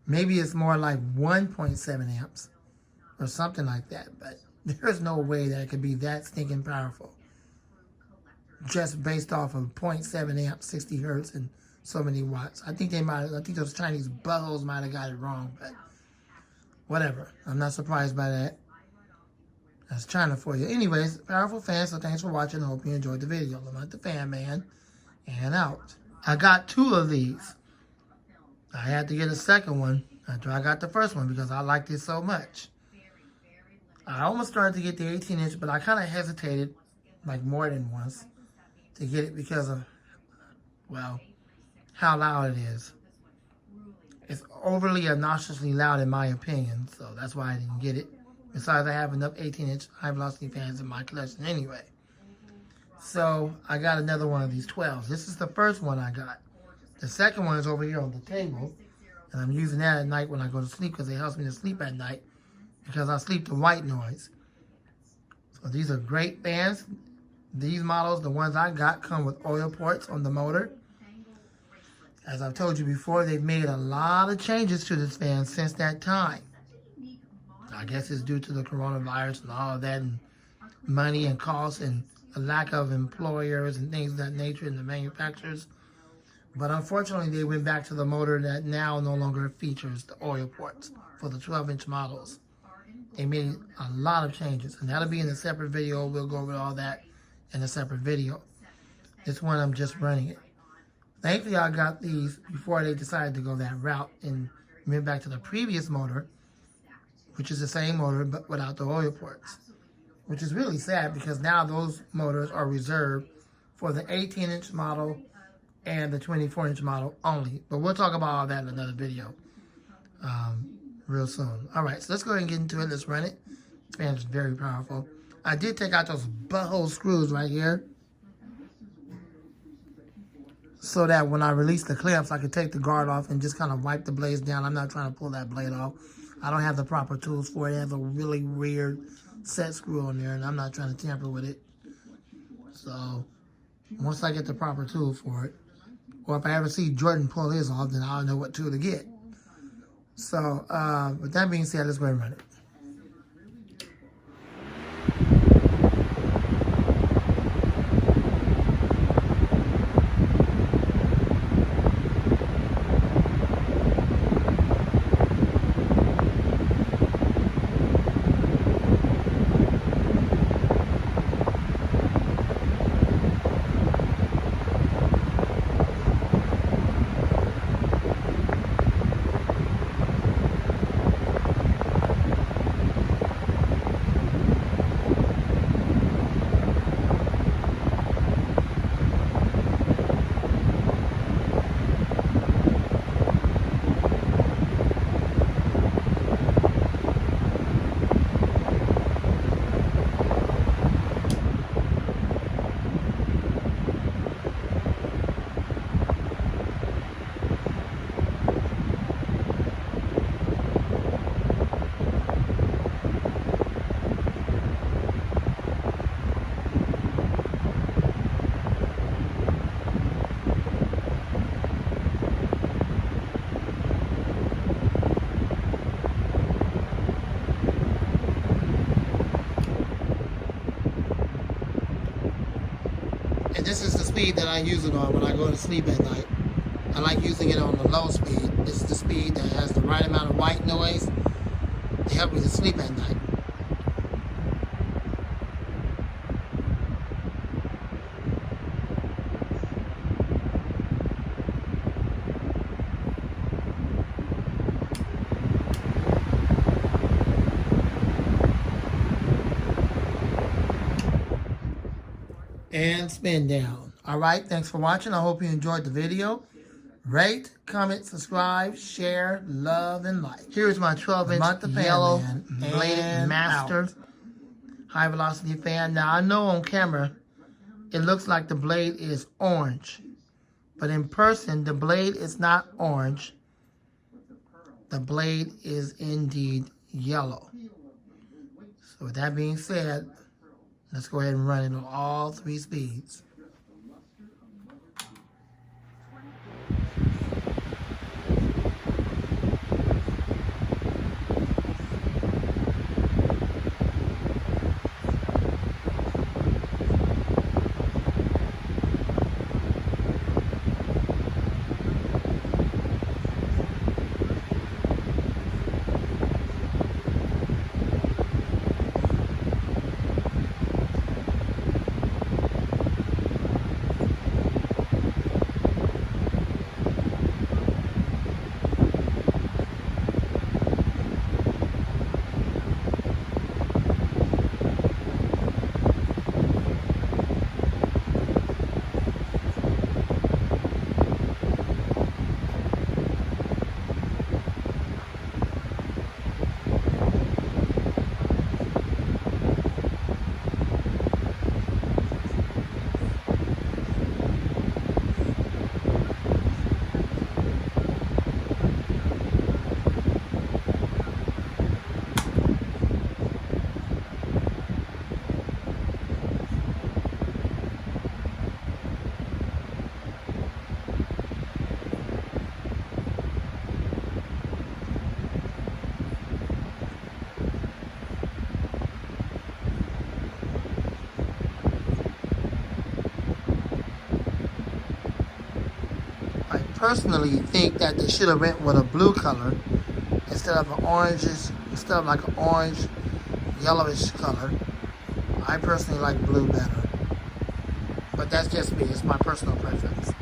Maybe it's more like 1.7 amps or something like that, but there's no way that it could be that stinking powerful just based off of 0.7 amps, 60 hertz, and so many watts. I think those Chinese buttholes might have got it wrong, but whatever. I'm not surprised by that. That's China for you. Anyways, powerful fan, so thanks for watching. I hope you enjoyed the video. I'm not the fan man, and out. I got 2 of these. I had to get a second one after I got the first one because I liked it so much. I almost started to get the 18-inch, but I kind of hesitated like more than once to get it because of, well, how loud it is. It's overly obnoxiously loud in my opinion, so that's why I didn't get it. Besides, I have enough 18-inch high-velocity fans in my collection anyway. So, I got another one of these 12s. This is the first one I got. The second one is over here on the table. And I'm using that at night when I go to sleep because it helps me to sleep at night. Because I sleep to white noise. So, these are great fans. These models, the ones I got, come with oil ports on the motor. As I've told you before, they've made a lot of changes to this fan since that time. I guess it's due to the coronavirus and all of that, and money and costs and a lack of employers and things of that nature in the manufacturers. But unfortunately, they went back to the motor that now no longer features the oil ports for the 12-inch models. They made a lot of changes, and that'll be in a separate video. We'll go over all that in a separate video. This one, I'm just running it. Thankfully, I got these before they decided to go that route and went back to the previous motor, which is the same motor but without the oil ports, which is really sad because now those motors are reserved for the 18-inch model and the 24-inch model only. But we'll talk about all that in another video real soon. All right, so let's go ahead and get into it. Let's run it. This fan is very powerful. I did take out those butthole screws right here so that when I release the clips, I could take the guard off and just kind of wipe the blades down. I'm not trying to pull that blade off. I don't have the proper tools for it. It has a really weird set screw on there, and I'm not trying to tamper with it. So, once I get the proper tool for it, or if I ever see Jordan pull his off, then I'll know what tool to get. So, with that being said, let's go ahead and run it. And this is the speed that I use it on when I go to sleep at night. I like using it on the low speed. This is the speed that has the right amount of white noise to help me to sleep at night. And spin down. Alright, thanks for watching. I hope you enjoyed the video. Rate, comment, subscribe, share, love, and like. Here's my 12-inch yellow bladed master high velocity fan. Now I know on camera it looks like the blade is orange. But in person, the blade is not orange. The blade is indeed yellow. So with that being said, let's go ahead and run it on all 3 speeds. I personally think that they should have went with a blue color instead of like an orange, yellowish color. I personally like blue better. But that's just me. It's my personal preference.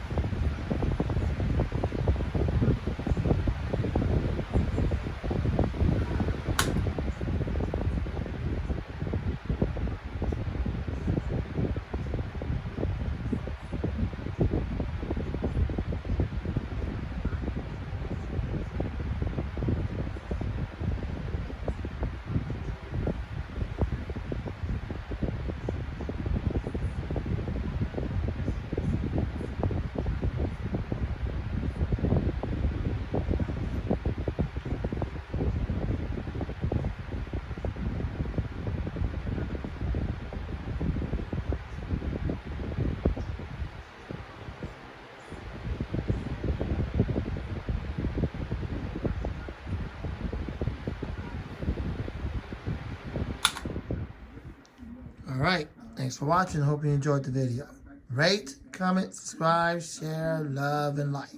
Alright, thanks for watching. Hope you enjoyed the video. Rate, comment, subscribe, share, love, and like.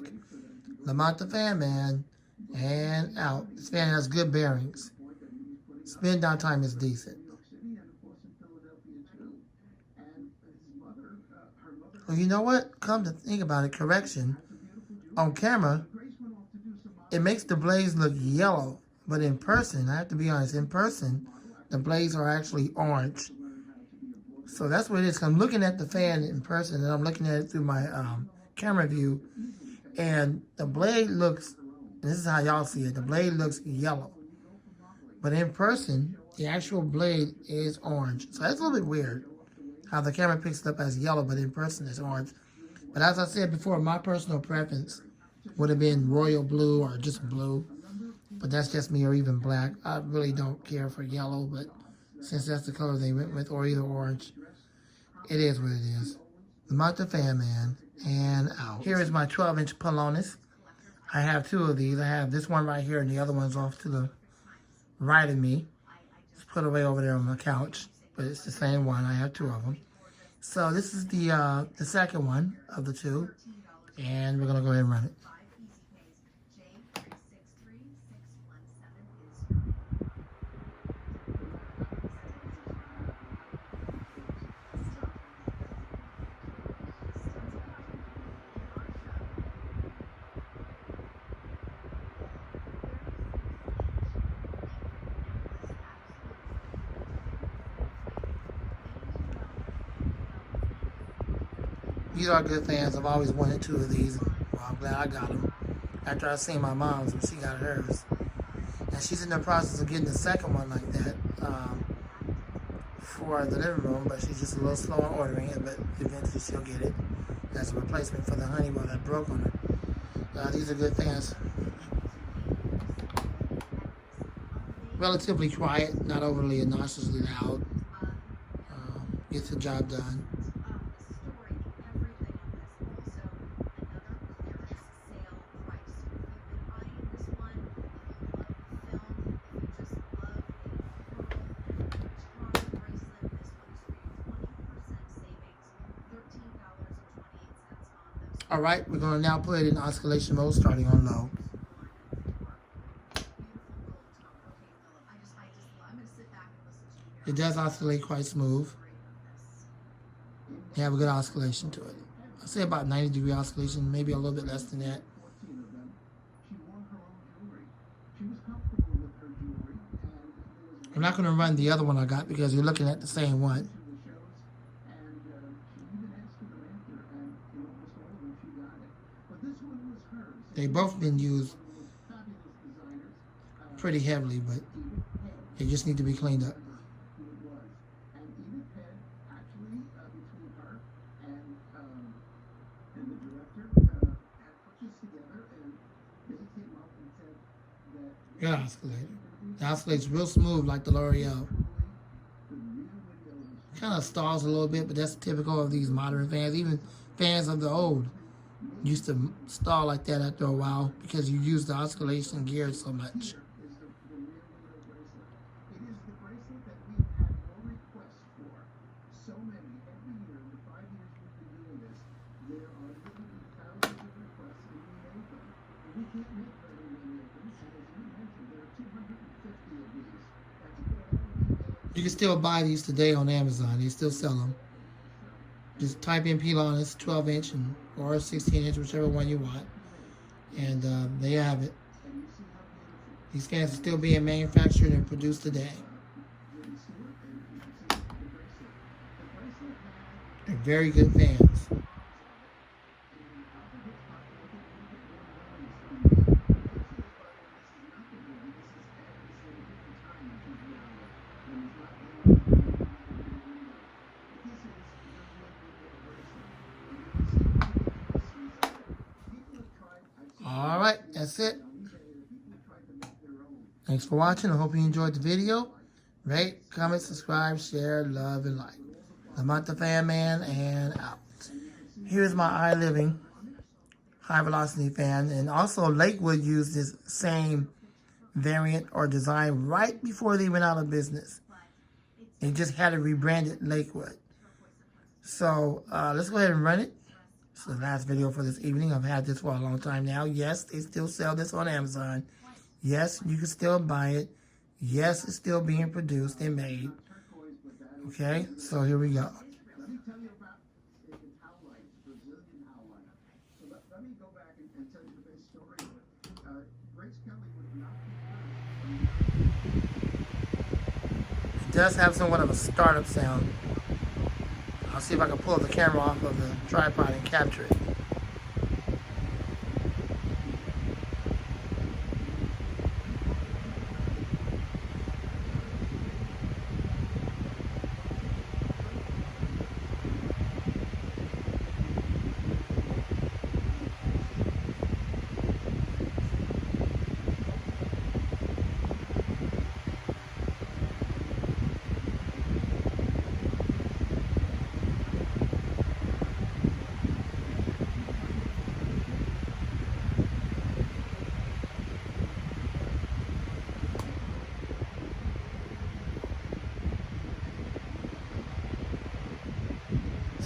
Lamont the Fan Man, and out. This fan has good bearings. Spin down time is decent. Well, you know what? Come to think about it, correction. On camera, it makes the blades look yellow. But in person, I have to be honest, in person, the blades are actually orange. So that's what it is. I'm looking at the fan in person, and I'm looking at it through my camera view, and the blade looks, this is how y'all see it, the blade looks yellow. But in person, the actual blade is orange. So that's a little bit weird, how the camera picks it up as yellow, but in person it's orange. But as I said before, my personal preference would have been royal blue or just blue. But that's just me, or even black. I really don't care for yellow, but since that's the color they went with, or either orange, it is what it is. Lamont the Fan Man, and out. Here is my 12-inch Polonis. I have 2 of these. I have this one right here, and the other one's off to the right of me. It's put away over there on my couch, but it's the same one. I have 2 of them. So this is the second one of the 2, and we're gonna go ahead and run it. These are good fans. I've always wanted 2 of these. Well, I'm glad I got them after I seen my mom's when she got hers. And she's in the process of getting the second one like that for the living room, but she's just a little slow on ordering it, but eventually she'll get it as a replacement for the Honeywell that broke on her. These are good fans. Relatively quiet, not overly obnoxiously loud. Gets the job done. All right, we're going to now put it in oscillation mode, starting on low. It does oscillate quite smooth. You have a good oscillation to it. I'd say about 90-degree oscillation, maybe a little bit less than that. I'm not going to run the other one I got because you're looking at the same one. They've both been used pretty heavily, but they just need to be cleaned up. Good oscillator. The oscillates real smooth like the L'Oreal. Kind of stalls a little bit, but that's typical of these modern fans. Even fans of the old used to stall like that after a while because you use the oscillation gear so much. You can still buy these today on Amazon. They still sell them. Just type in P-Lonus 12-inch or 16-inch, whichever one you want. And there you have it. These fans are still being manufactured and produced today. They're very good fans. Alright, that's it. Thanks for watching. I hope you enjoyed the video. Rate, comment, subscribe, share, love, and like. Lamont the Fan Man, and out. Here's my iLiving high velocity fan. And also Lakewood used this same variant or design right before they went out of business. They just had it rebranded Lakewood. So let's go ahead and run it. This is the last video for this evening. I've had this for a long time now. Yes, they still sell this on Amazon. Yes, you can still buy it. Yes, it's still being produced and made. Okay, so here we go. Let me tell you about howlights, Brazilian howlights. So let me go back and tell you the base story of it. Grace Kelly was not the first. It does have somewhat of a startup sound. I'll see if I can pull the camera off of the tripod and capture it.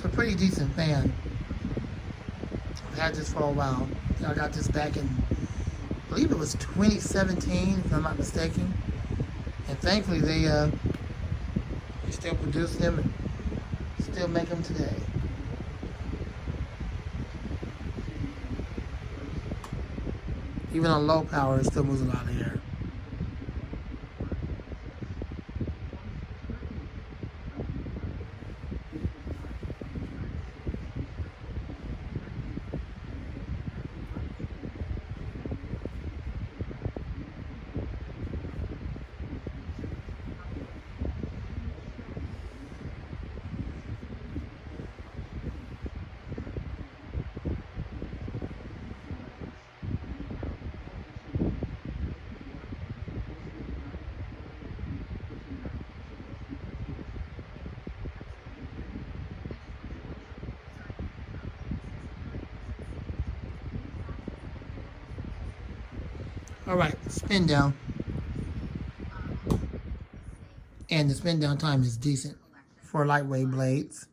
A pretty decent fan. I've had this for a while. I got this back in, I believe it was 2017, if I'm not mistaken. And thankfully they still produce them and still make them today. Even on low power, it still moves a lot of air. All right, spin down. And the spin down time is decent for lightweight blades.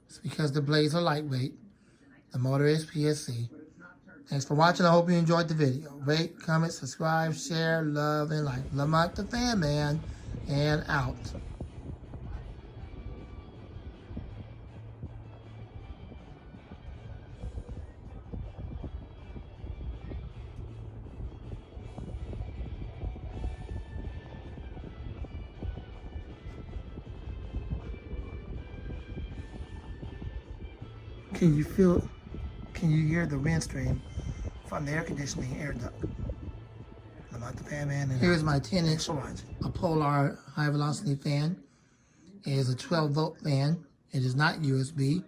It's because the blades are lightweight. The motor is PSC. Thanks for watching. I hope you enjoyed the video. Rate, comment, subscribe, share, love, and like. Lamont the Fan Man, and out. Can you hear the wind stream from the air conditioning air duct? Lamont the Fan Man. Here's my 10-inch a Polar high velocity fan. It is a 12-volt fan. It is not USB.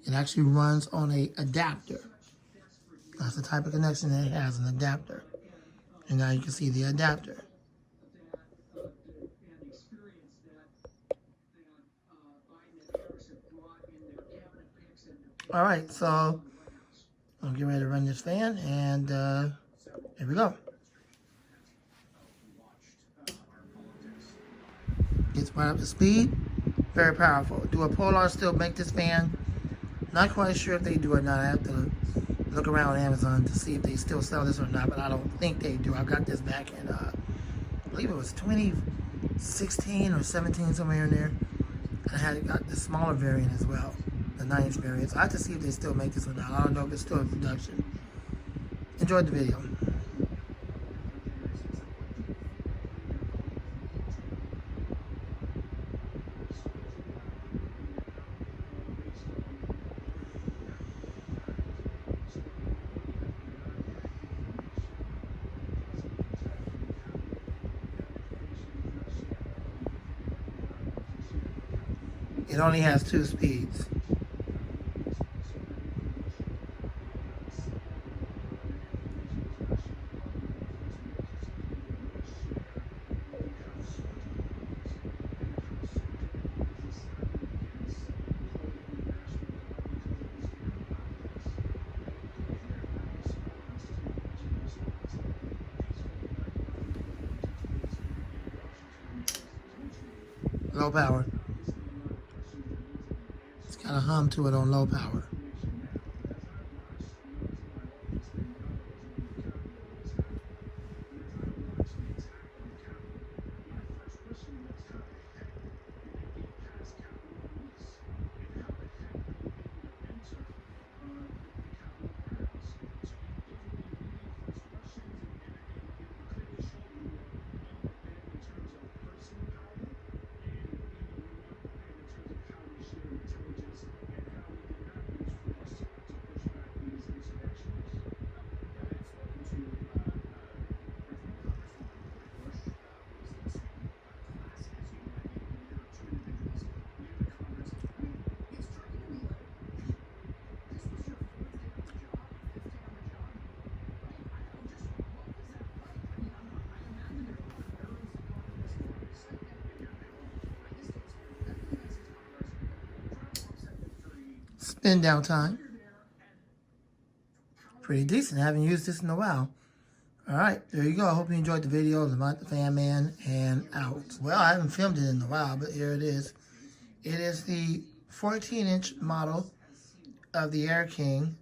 It actually runs on a adapter. That's the type of connection that it has, an adapter. And now you can see the adapter. All right, so I'm getting ready to run this fan, and here we go. Gets right up to speed. Very powerful. Do a Polar still make this fan? Not quite sure if they do or not. I have to look around on Amazon to see if they still sell this or not, but I don't think they do. I got this back in, I believe it was 2016 or 17, somewhere in there. I got the smaller variant as well, the 9-inch variant. So I have to see if they still make this or not. I don't know if it's still in production. Enjoyed the video. It only has 2 speeds. Low power. It's got a hum to it on low power. Spin down time. Pretty decent. I haven't used this in a while. All right, there you go. I hope you enjoyed the video. Lamont the Fan Man, and out. Well, I haven't filmed it in a while, but here it is. It is the 14-inch model of the Air King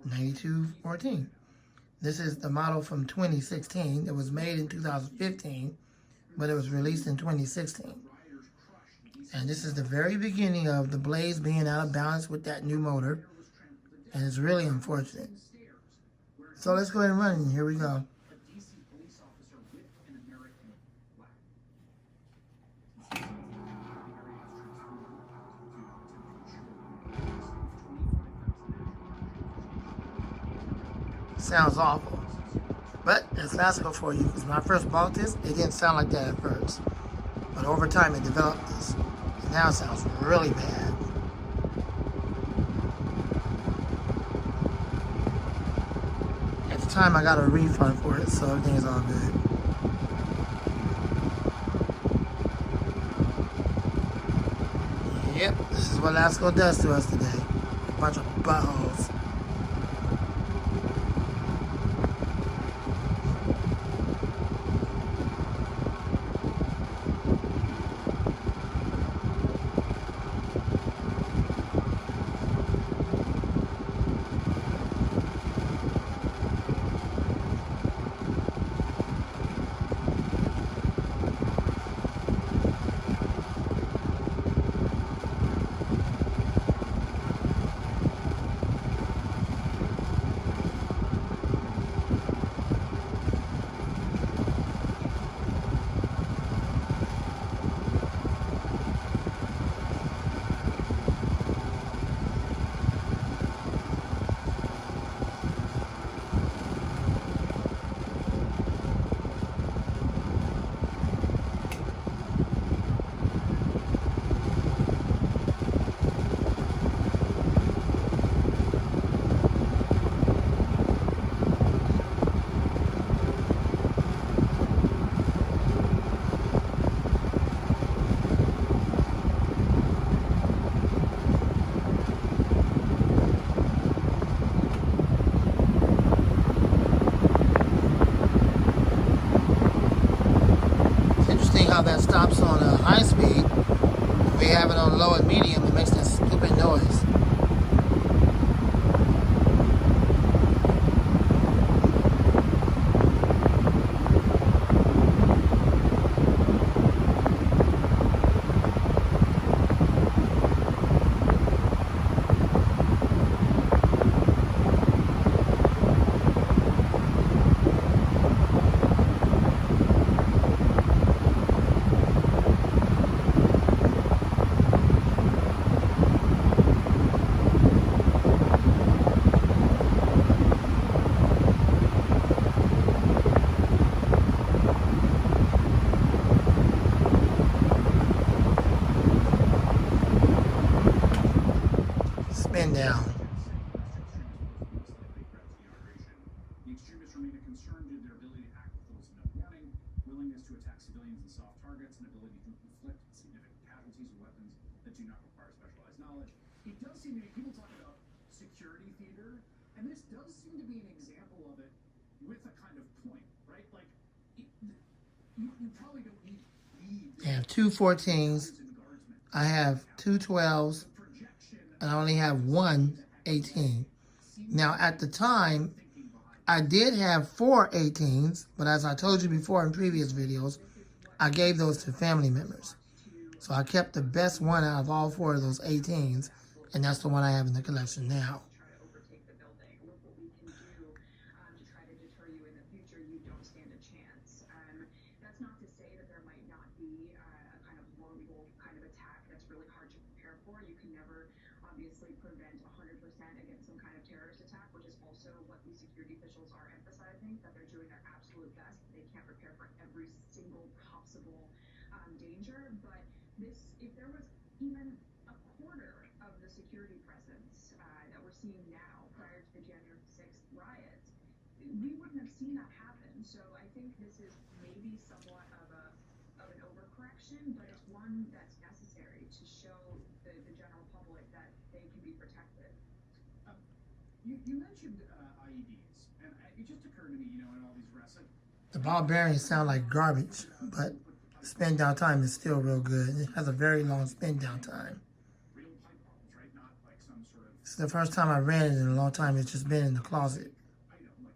9214. This is the model from 2016. It was made in 2015, but it was released in 2016. And this is the very beginning of the blades being out of balance with that new motor. And it's really unfortunate. So let's go ahead and run it. Here we go. Sounds awful. But it's classical for you, because when I first bought this, it didn't sound like that at first. But over time it developed this. And now it sounds really bad. At the time I got a refund for it, so everything is all good. Yep, this is what Lasco does to us today. A bunch of buttholes. low and medium, it makes that stupid noise. Spin down. The extremists remain a concern due to their ability to act with little to no warning, willingness to attack civilians and soft targets, and ability to inflict significant casualties with weapons that do not require specialized knowledge. It does seem to me, people talk about security theater, and this does seem to be an example of it with a kind of point, right? Like, you probably don't need I have two 14s. I have two 12s. And I only have one 18. Now, at the time, I did have 4 18s, but as I told you before in previous videos, I gave those to family members. So I kept the best one out of all 4 of those 18s, and that's the one I have in the collection now. That's not to say that there might not be a kind of horrible kind of attack that's really hard to prepare for. You can never obviously prevent 100% against some kind of terrorist attack, which is also what these security officials are emphasizing, that they're doing their absolute best. They can't prepare for every single possible danger. But this, if there was even a quarter of the security presence that we're seeing now prior to the January 6th riots, we wouldn't have seen that happen. So I think this is maybe somewhat of an overcorrection, but it's one that's necessary to show the general public that they can be protected. You mentioned IEDs, and it just occurred to me, you know, in all these wrestling. The ball bearings sound like garbage, but spin down time is still real good. It has a very long spin down time. It's the first time I ran it in a long time. It's just been in the closet.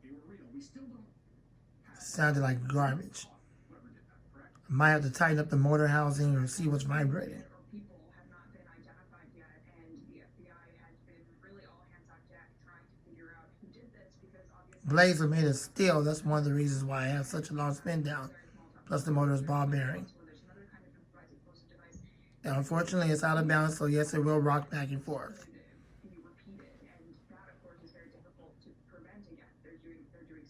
It sounded like garbage. I might have to tighten up the motor housing or see what's vibrating. Blades are made of steel. That's one of the reasons why I have such a long spin down. Plus the motor is ball bearing. And unfortunately, it's out of balance, so yes, it will rock back and forth.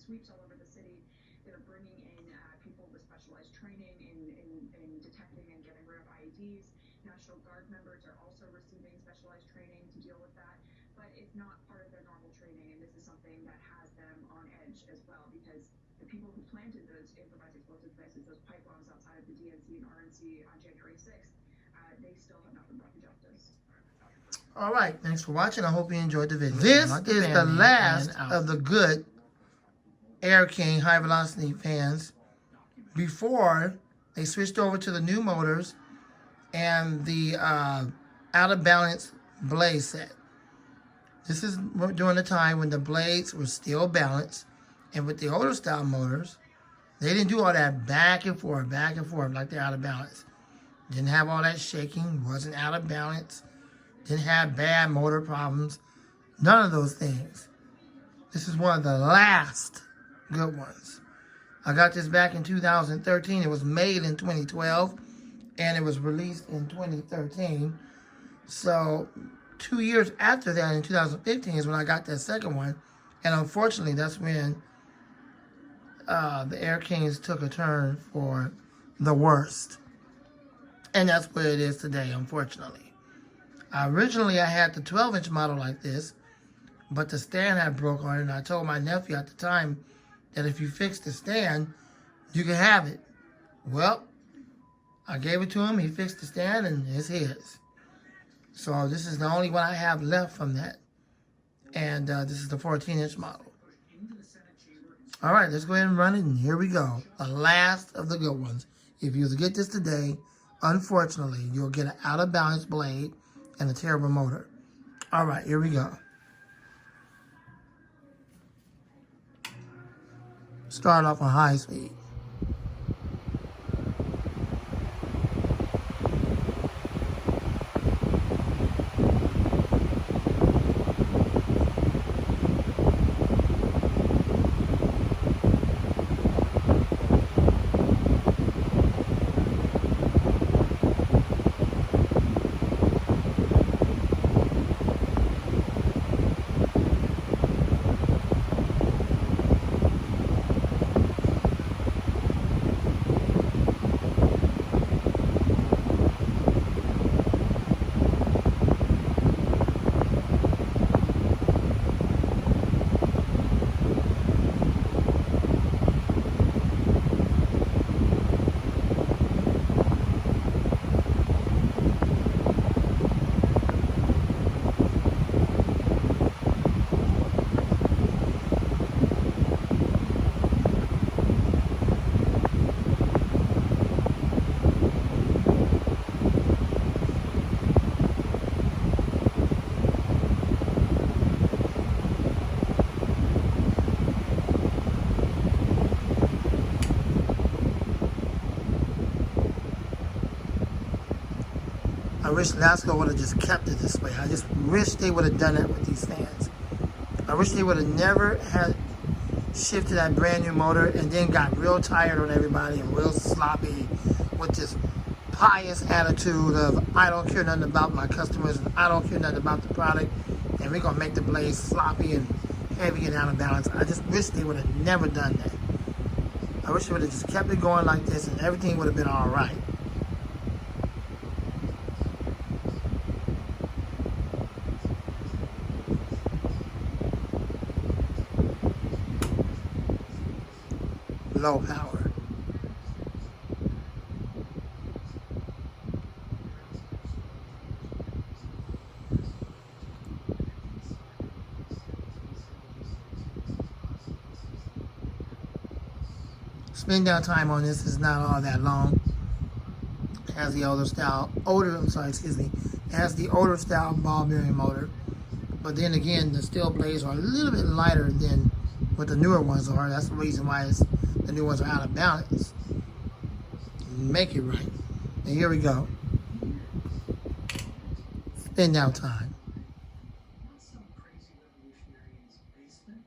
Sweeps all over the city that are bringing in people with specialized training in detecting and getting rid of IEDs. National Guard members are also receiving specialized training to deal with that, but it's not part of their normal training, and this is something that has them on edge as well, because the people who planted those improvised explosive devices, those pipe bombs outside of the DNC and RNC on January 6th, they still have not been brought to justice. All right, thanks for watching. I hope you enjoyed the video. This is the last of the good Air King high velocity fans before they switched over to the new motors and the out of balance blade set. This is during the time when the blades were still balanced, and with the older style motors, they didn't do all that back and forth like they're out of balance. Didn't have all that shaking, wasn't out of balance, didn't have bad motor problems, none of those things. This is one of the last good ones. I got this back in 2013. It was made in 2012 and it was released in 2013. So 2 years after that, in 2015, is when I got that second one. And unfortunately, that's when the Air Kings took a turn for the worst. And that's what it is today, unfortunately. Originally, I had the 12-inch model like this, but the stand had broke on it, and I told my nephew at the time that if you fix the stand, you can have it. Well, I gave it to him, he fixed the stand, and it's his. So this is the only one I have left from that. And this is the 14-inch model. All right, let's go ahead and run it, and here we go. The last of the good ones. If you was to get this today, unfortunately, you'll get an out of balance blade and a terrible motor. All right, here we go. Start off on high speed. I wish NASCAR would have just kept it this way. I just wish they would have done that with these fans. I wish they would have never had shifted that brand new motor and then got real tired on everybody and real sloppy with this pious attitude of I don't care nothing about my customers and I don't care nothing about the product and we're gonna make the blades sloppy and heavy and out of balance. I just wish they would have never done that. I wish they would have just kept it going like this and everything would have been all right. Low power. Spin down time on this is not all that long. It has the older style, it has the older style ball bearing motor. But then again, the steel blades are a little bit lighter than what the newer ones are. That's the reason why the new ones are out of balance. Make it right. And here we go. Spin down time. Not some crazy revolutionary in his basement,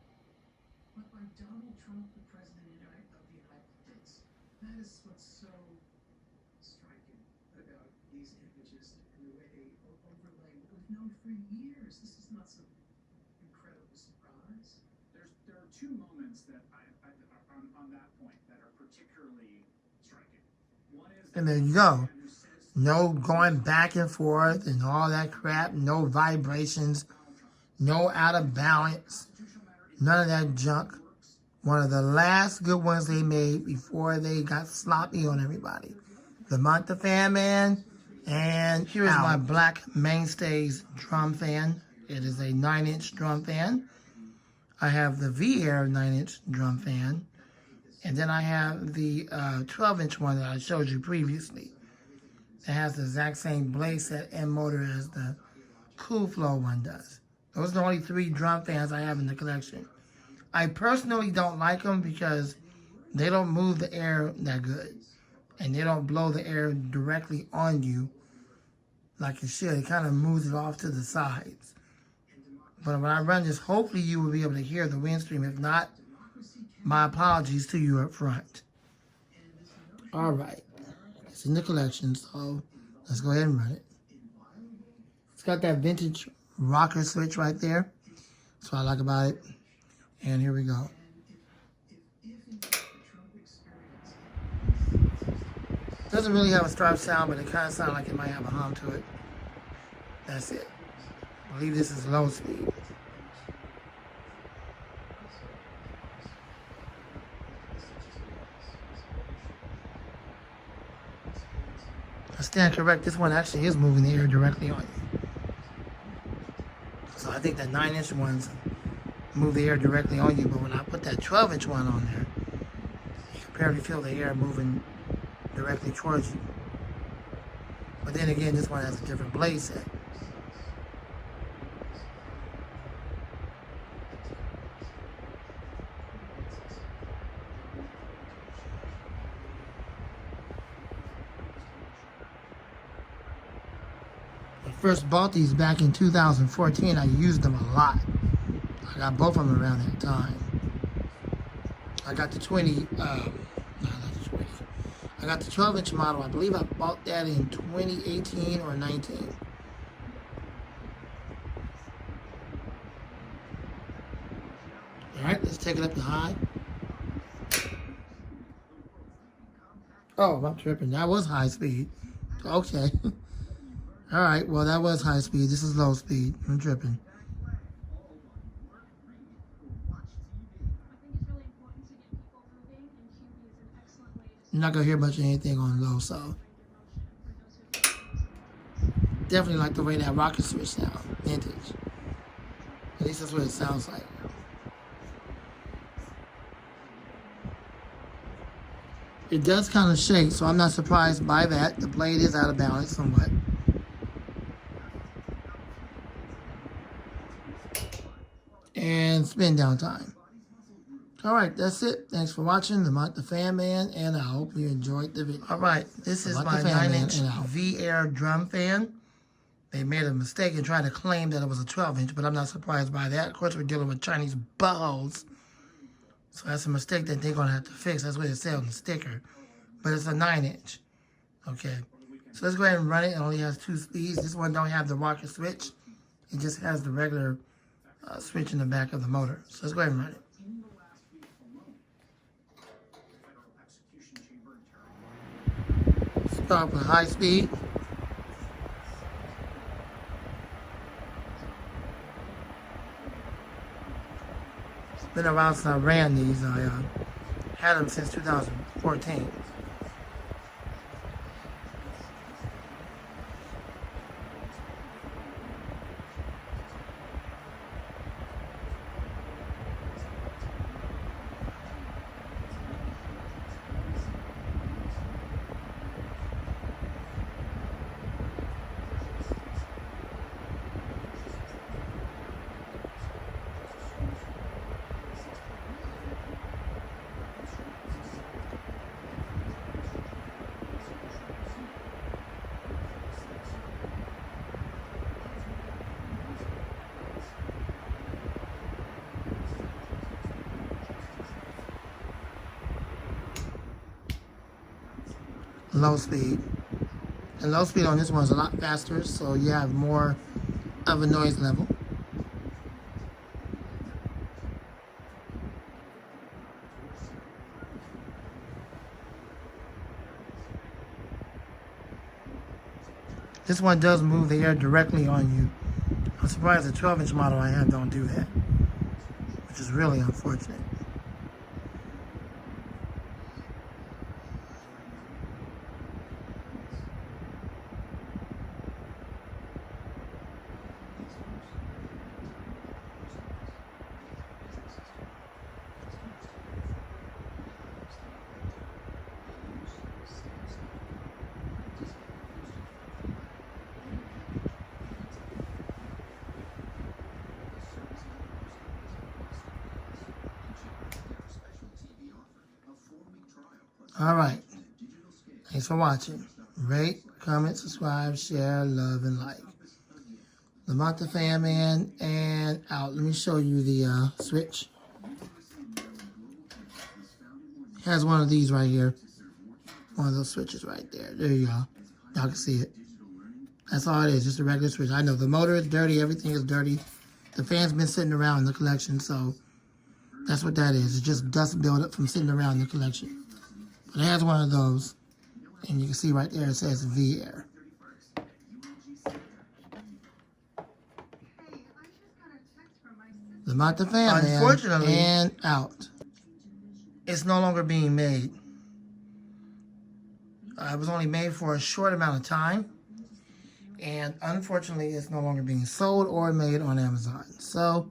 but by Donald Trump, the President of the United States. That is what's so striking about these images and the way they overlay what we've known for years. This is not some incredible surprise. There are two moments that on that point that are particularly striking. One is And there you go. No going back and forth and all that crap. No vibrations. No out of balance. None of that junk. One of the last good ones they made before they got sloppy on everybody. The Fan Man. And here is my Black Mainstays drum fan. It is a 9-inch drum fan. I have the V-Air 9-inch drum fan. And then I have the 12-inch one that I showed you previously. It has the exact same blade set and motor as the Cool Flow one does. Those are the only 3 drum fans I have in the collection. I personally don't like them because they don't move the air that good. And they don't blow the air directly on you like it should. It kind of moves it off to the sides. But when I run this, hopefully you will be able to hear the wind stream. If not, my apologies to you up front. All right. It's in the collection, so let's go ahead and run it. It's got that vintage rocker switch right there. That's what I like about it. And here we go. Doesn't really have a sharp sound, but it kind of sounds like it might have a hum to it. That's it. I believe this is low speed. I stand correct, this one actually is moving the air directly on you. So I think that 9-inch ones move the air directly on you, but when I put that 12-inch one on there, you can barely feel the air moving directly towards you. But then again, this one has a different blade set. I first bought these back in 2014. I used them a lot. I got both of them around that time. I got the 20, no, not the 20. I got the 12-inch model. I believe I bought that in 2018 or 19. All right, let's take it up to high. Oh, I'm tripping. That was high speed. Okay. All right, well, that was high speed. This is low speed. I'm tripping. You're not going to hear much of anything on low, so. Definitely like the way that rocket switch sounds. Vintage. At least that's what it sounds like. It does kind of shake, so I'm not surprised by that. The blade is out of balance somewhat. And spin down time. All right, that's it. Thanks for watching the Fan Man, and I hope you enjoyed the video. All right, this is my 9-inch V-Air drum fan. They made a mistake in trying to claim that it was a 12-inch, but I'm not surprised by that. Of course, we're dealing with Chinese buttholes, so that's a mistake that they're going to have to fix. That's what it said on the sticker. But it's a 9-inch. Okay, so let's go ahead and run it. It only has 2 speeds. This one don't have the rocket switch. It just has the regular switch in the back of the motor. So let's go ahead and run it. Start with high speed. It's been a while since I ran these. I had them since 2014. Low speed. And low speed on this one is a lot faster, so you have more of a noise level. This one does move the air directly on you. I'm surprised the 12-inch model I have don't do that, which is really unfortunate. All right. Thanks for watching. Rate, comment, subscribe, share, love, and like. The Fan Man, and out. Let me show you the switch. It has one of these right here. One of those switches right there. There you go. Y'all can see it. That's all it is, just a regular switch. I know the motor is dirty. Everything is dirty. The fan's been sitting around in the collection, so that's what that is. It's just dust buildup from sitting around in the collection. But it has one of those, and you can see right there it says V-Air. The Fan Man, unfortunately, and out. It's no longer being made. It was only made for a short amount of time, and unfortunately, it's no longer being sold or made on Amazon. So,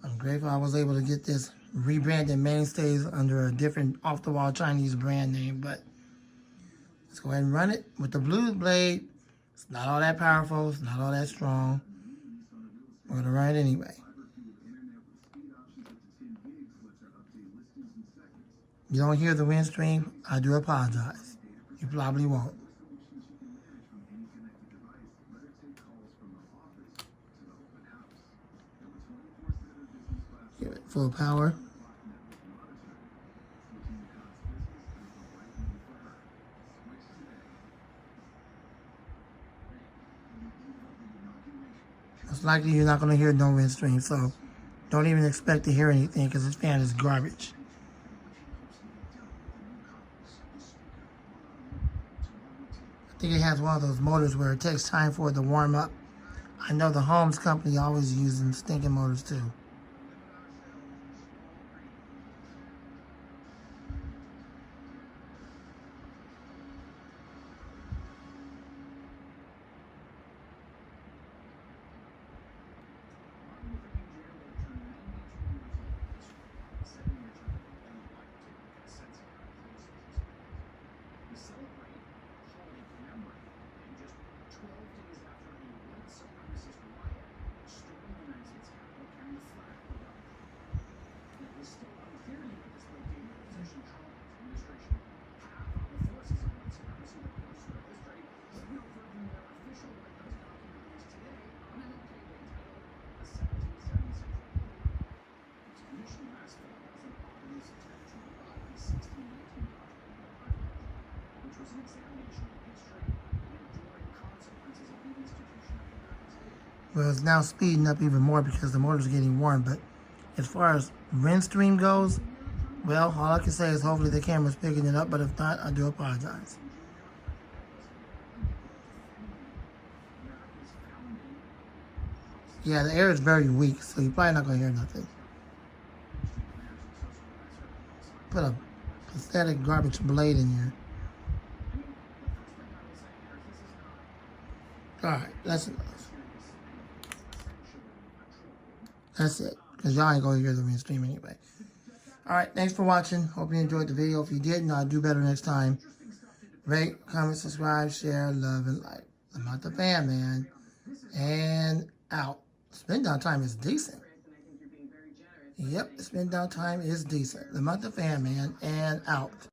I'm grateful I was able to get this rebranded Mainstays under a different off-the-wall Chinese brand name, but Let's go ahead and run it with the blues blade. It's not all that powerful. It's not all that strong. We're going to run it anyway. You don't hear the wind stream? I do apologize. You probably won't. Give it full power. Most likely you're not going to hear no wind stream, so don't even expect to hear anything because this fan is garbage. I think it has one of those motors where it takes time for it to warm up. I know the Holmes company always using stinking motors too. Well, it's now speeding up even more because the motor's getting warm, but as far as wind stream goes, well, all I can say is hopefully the camera's picking it up, but if not, I do apologize. Yeah, the air is very weak, so you're probably not going to hear nothing. Put a pathetic garbage blade in here. Alright, that's enough. That's it, because y'all ain't going to hear the wind stream anyway. Alright, thanks for watching. Hope you enjoyed the video. If you didn't, I'll do better next time. Rate, comment, subscribe, share, love, and like. I'm not the fan, man. And out. Spin down time is decent. Yep, the spin down time is decent. I'm not the fan, man. And out.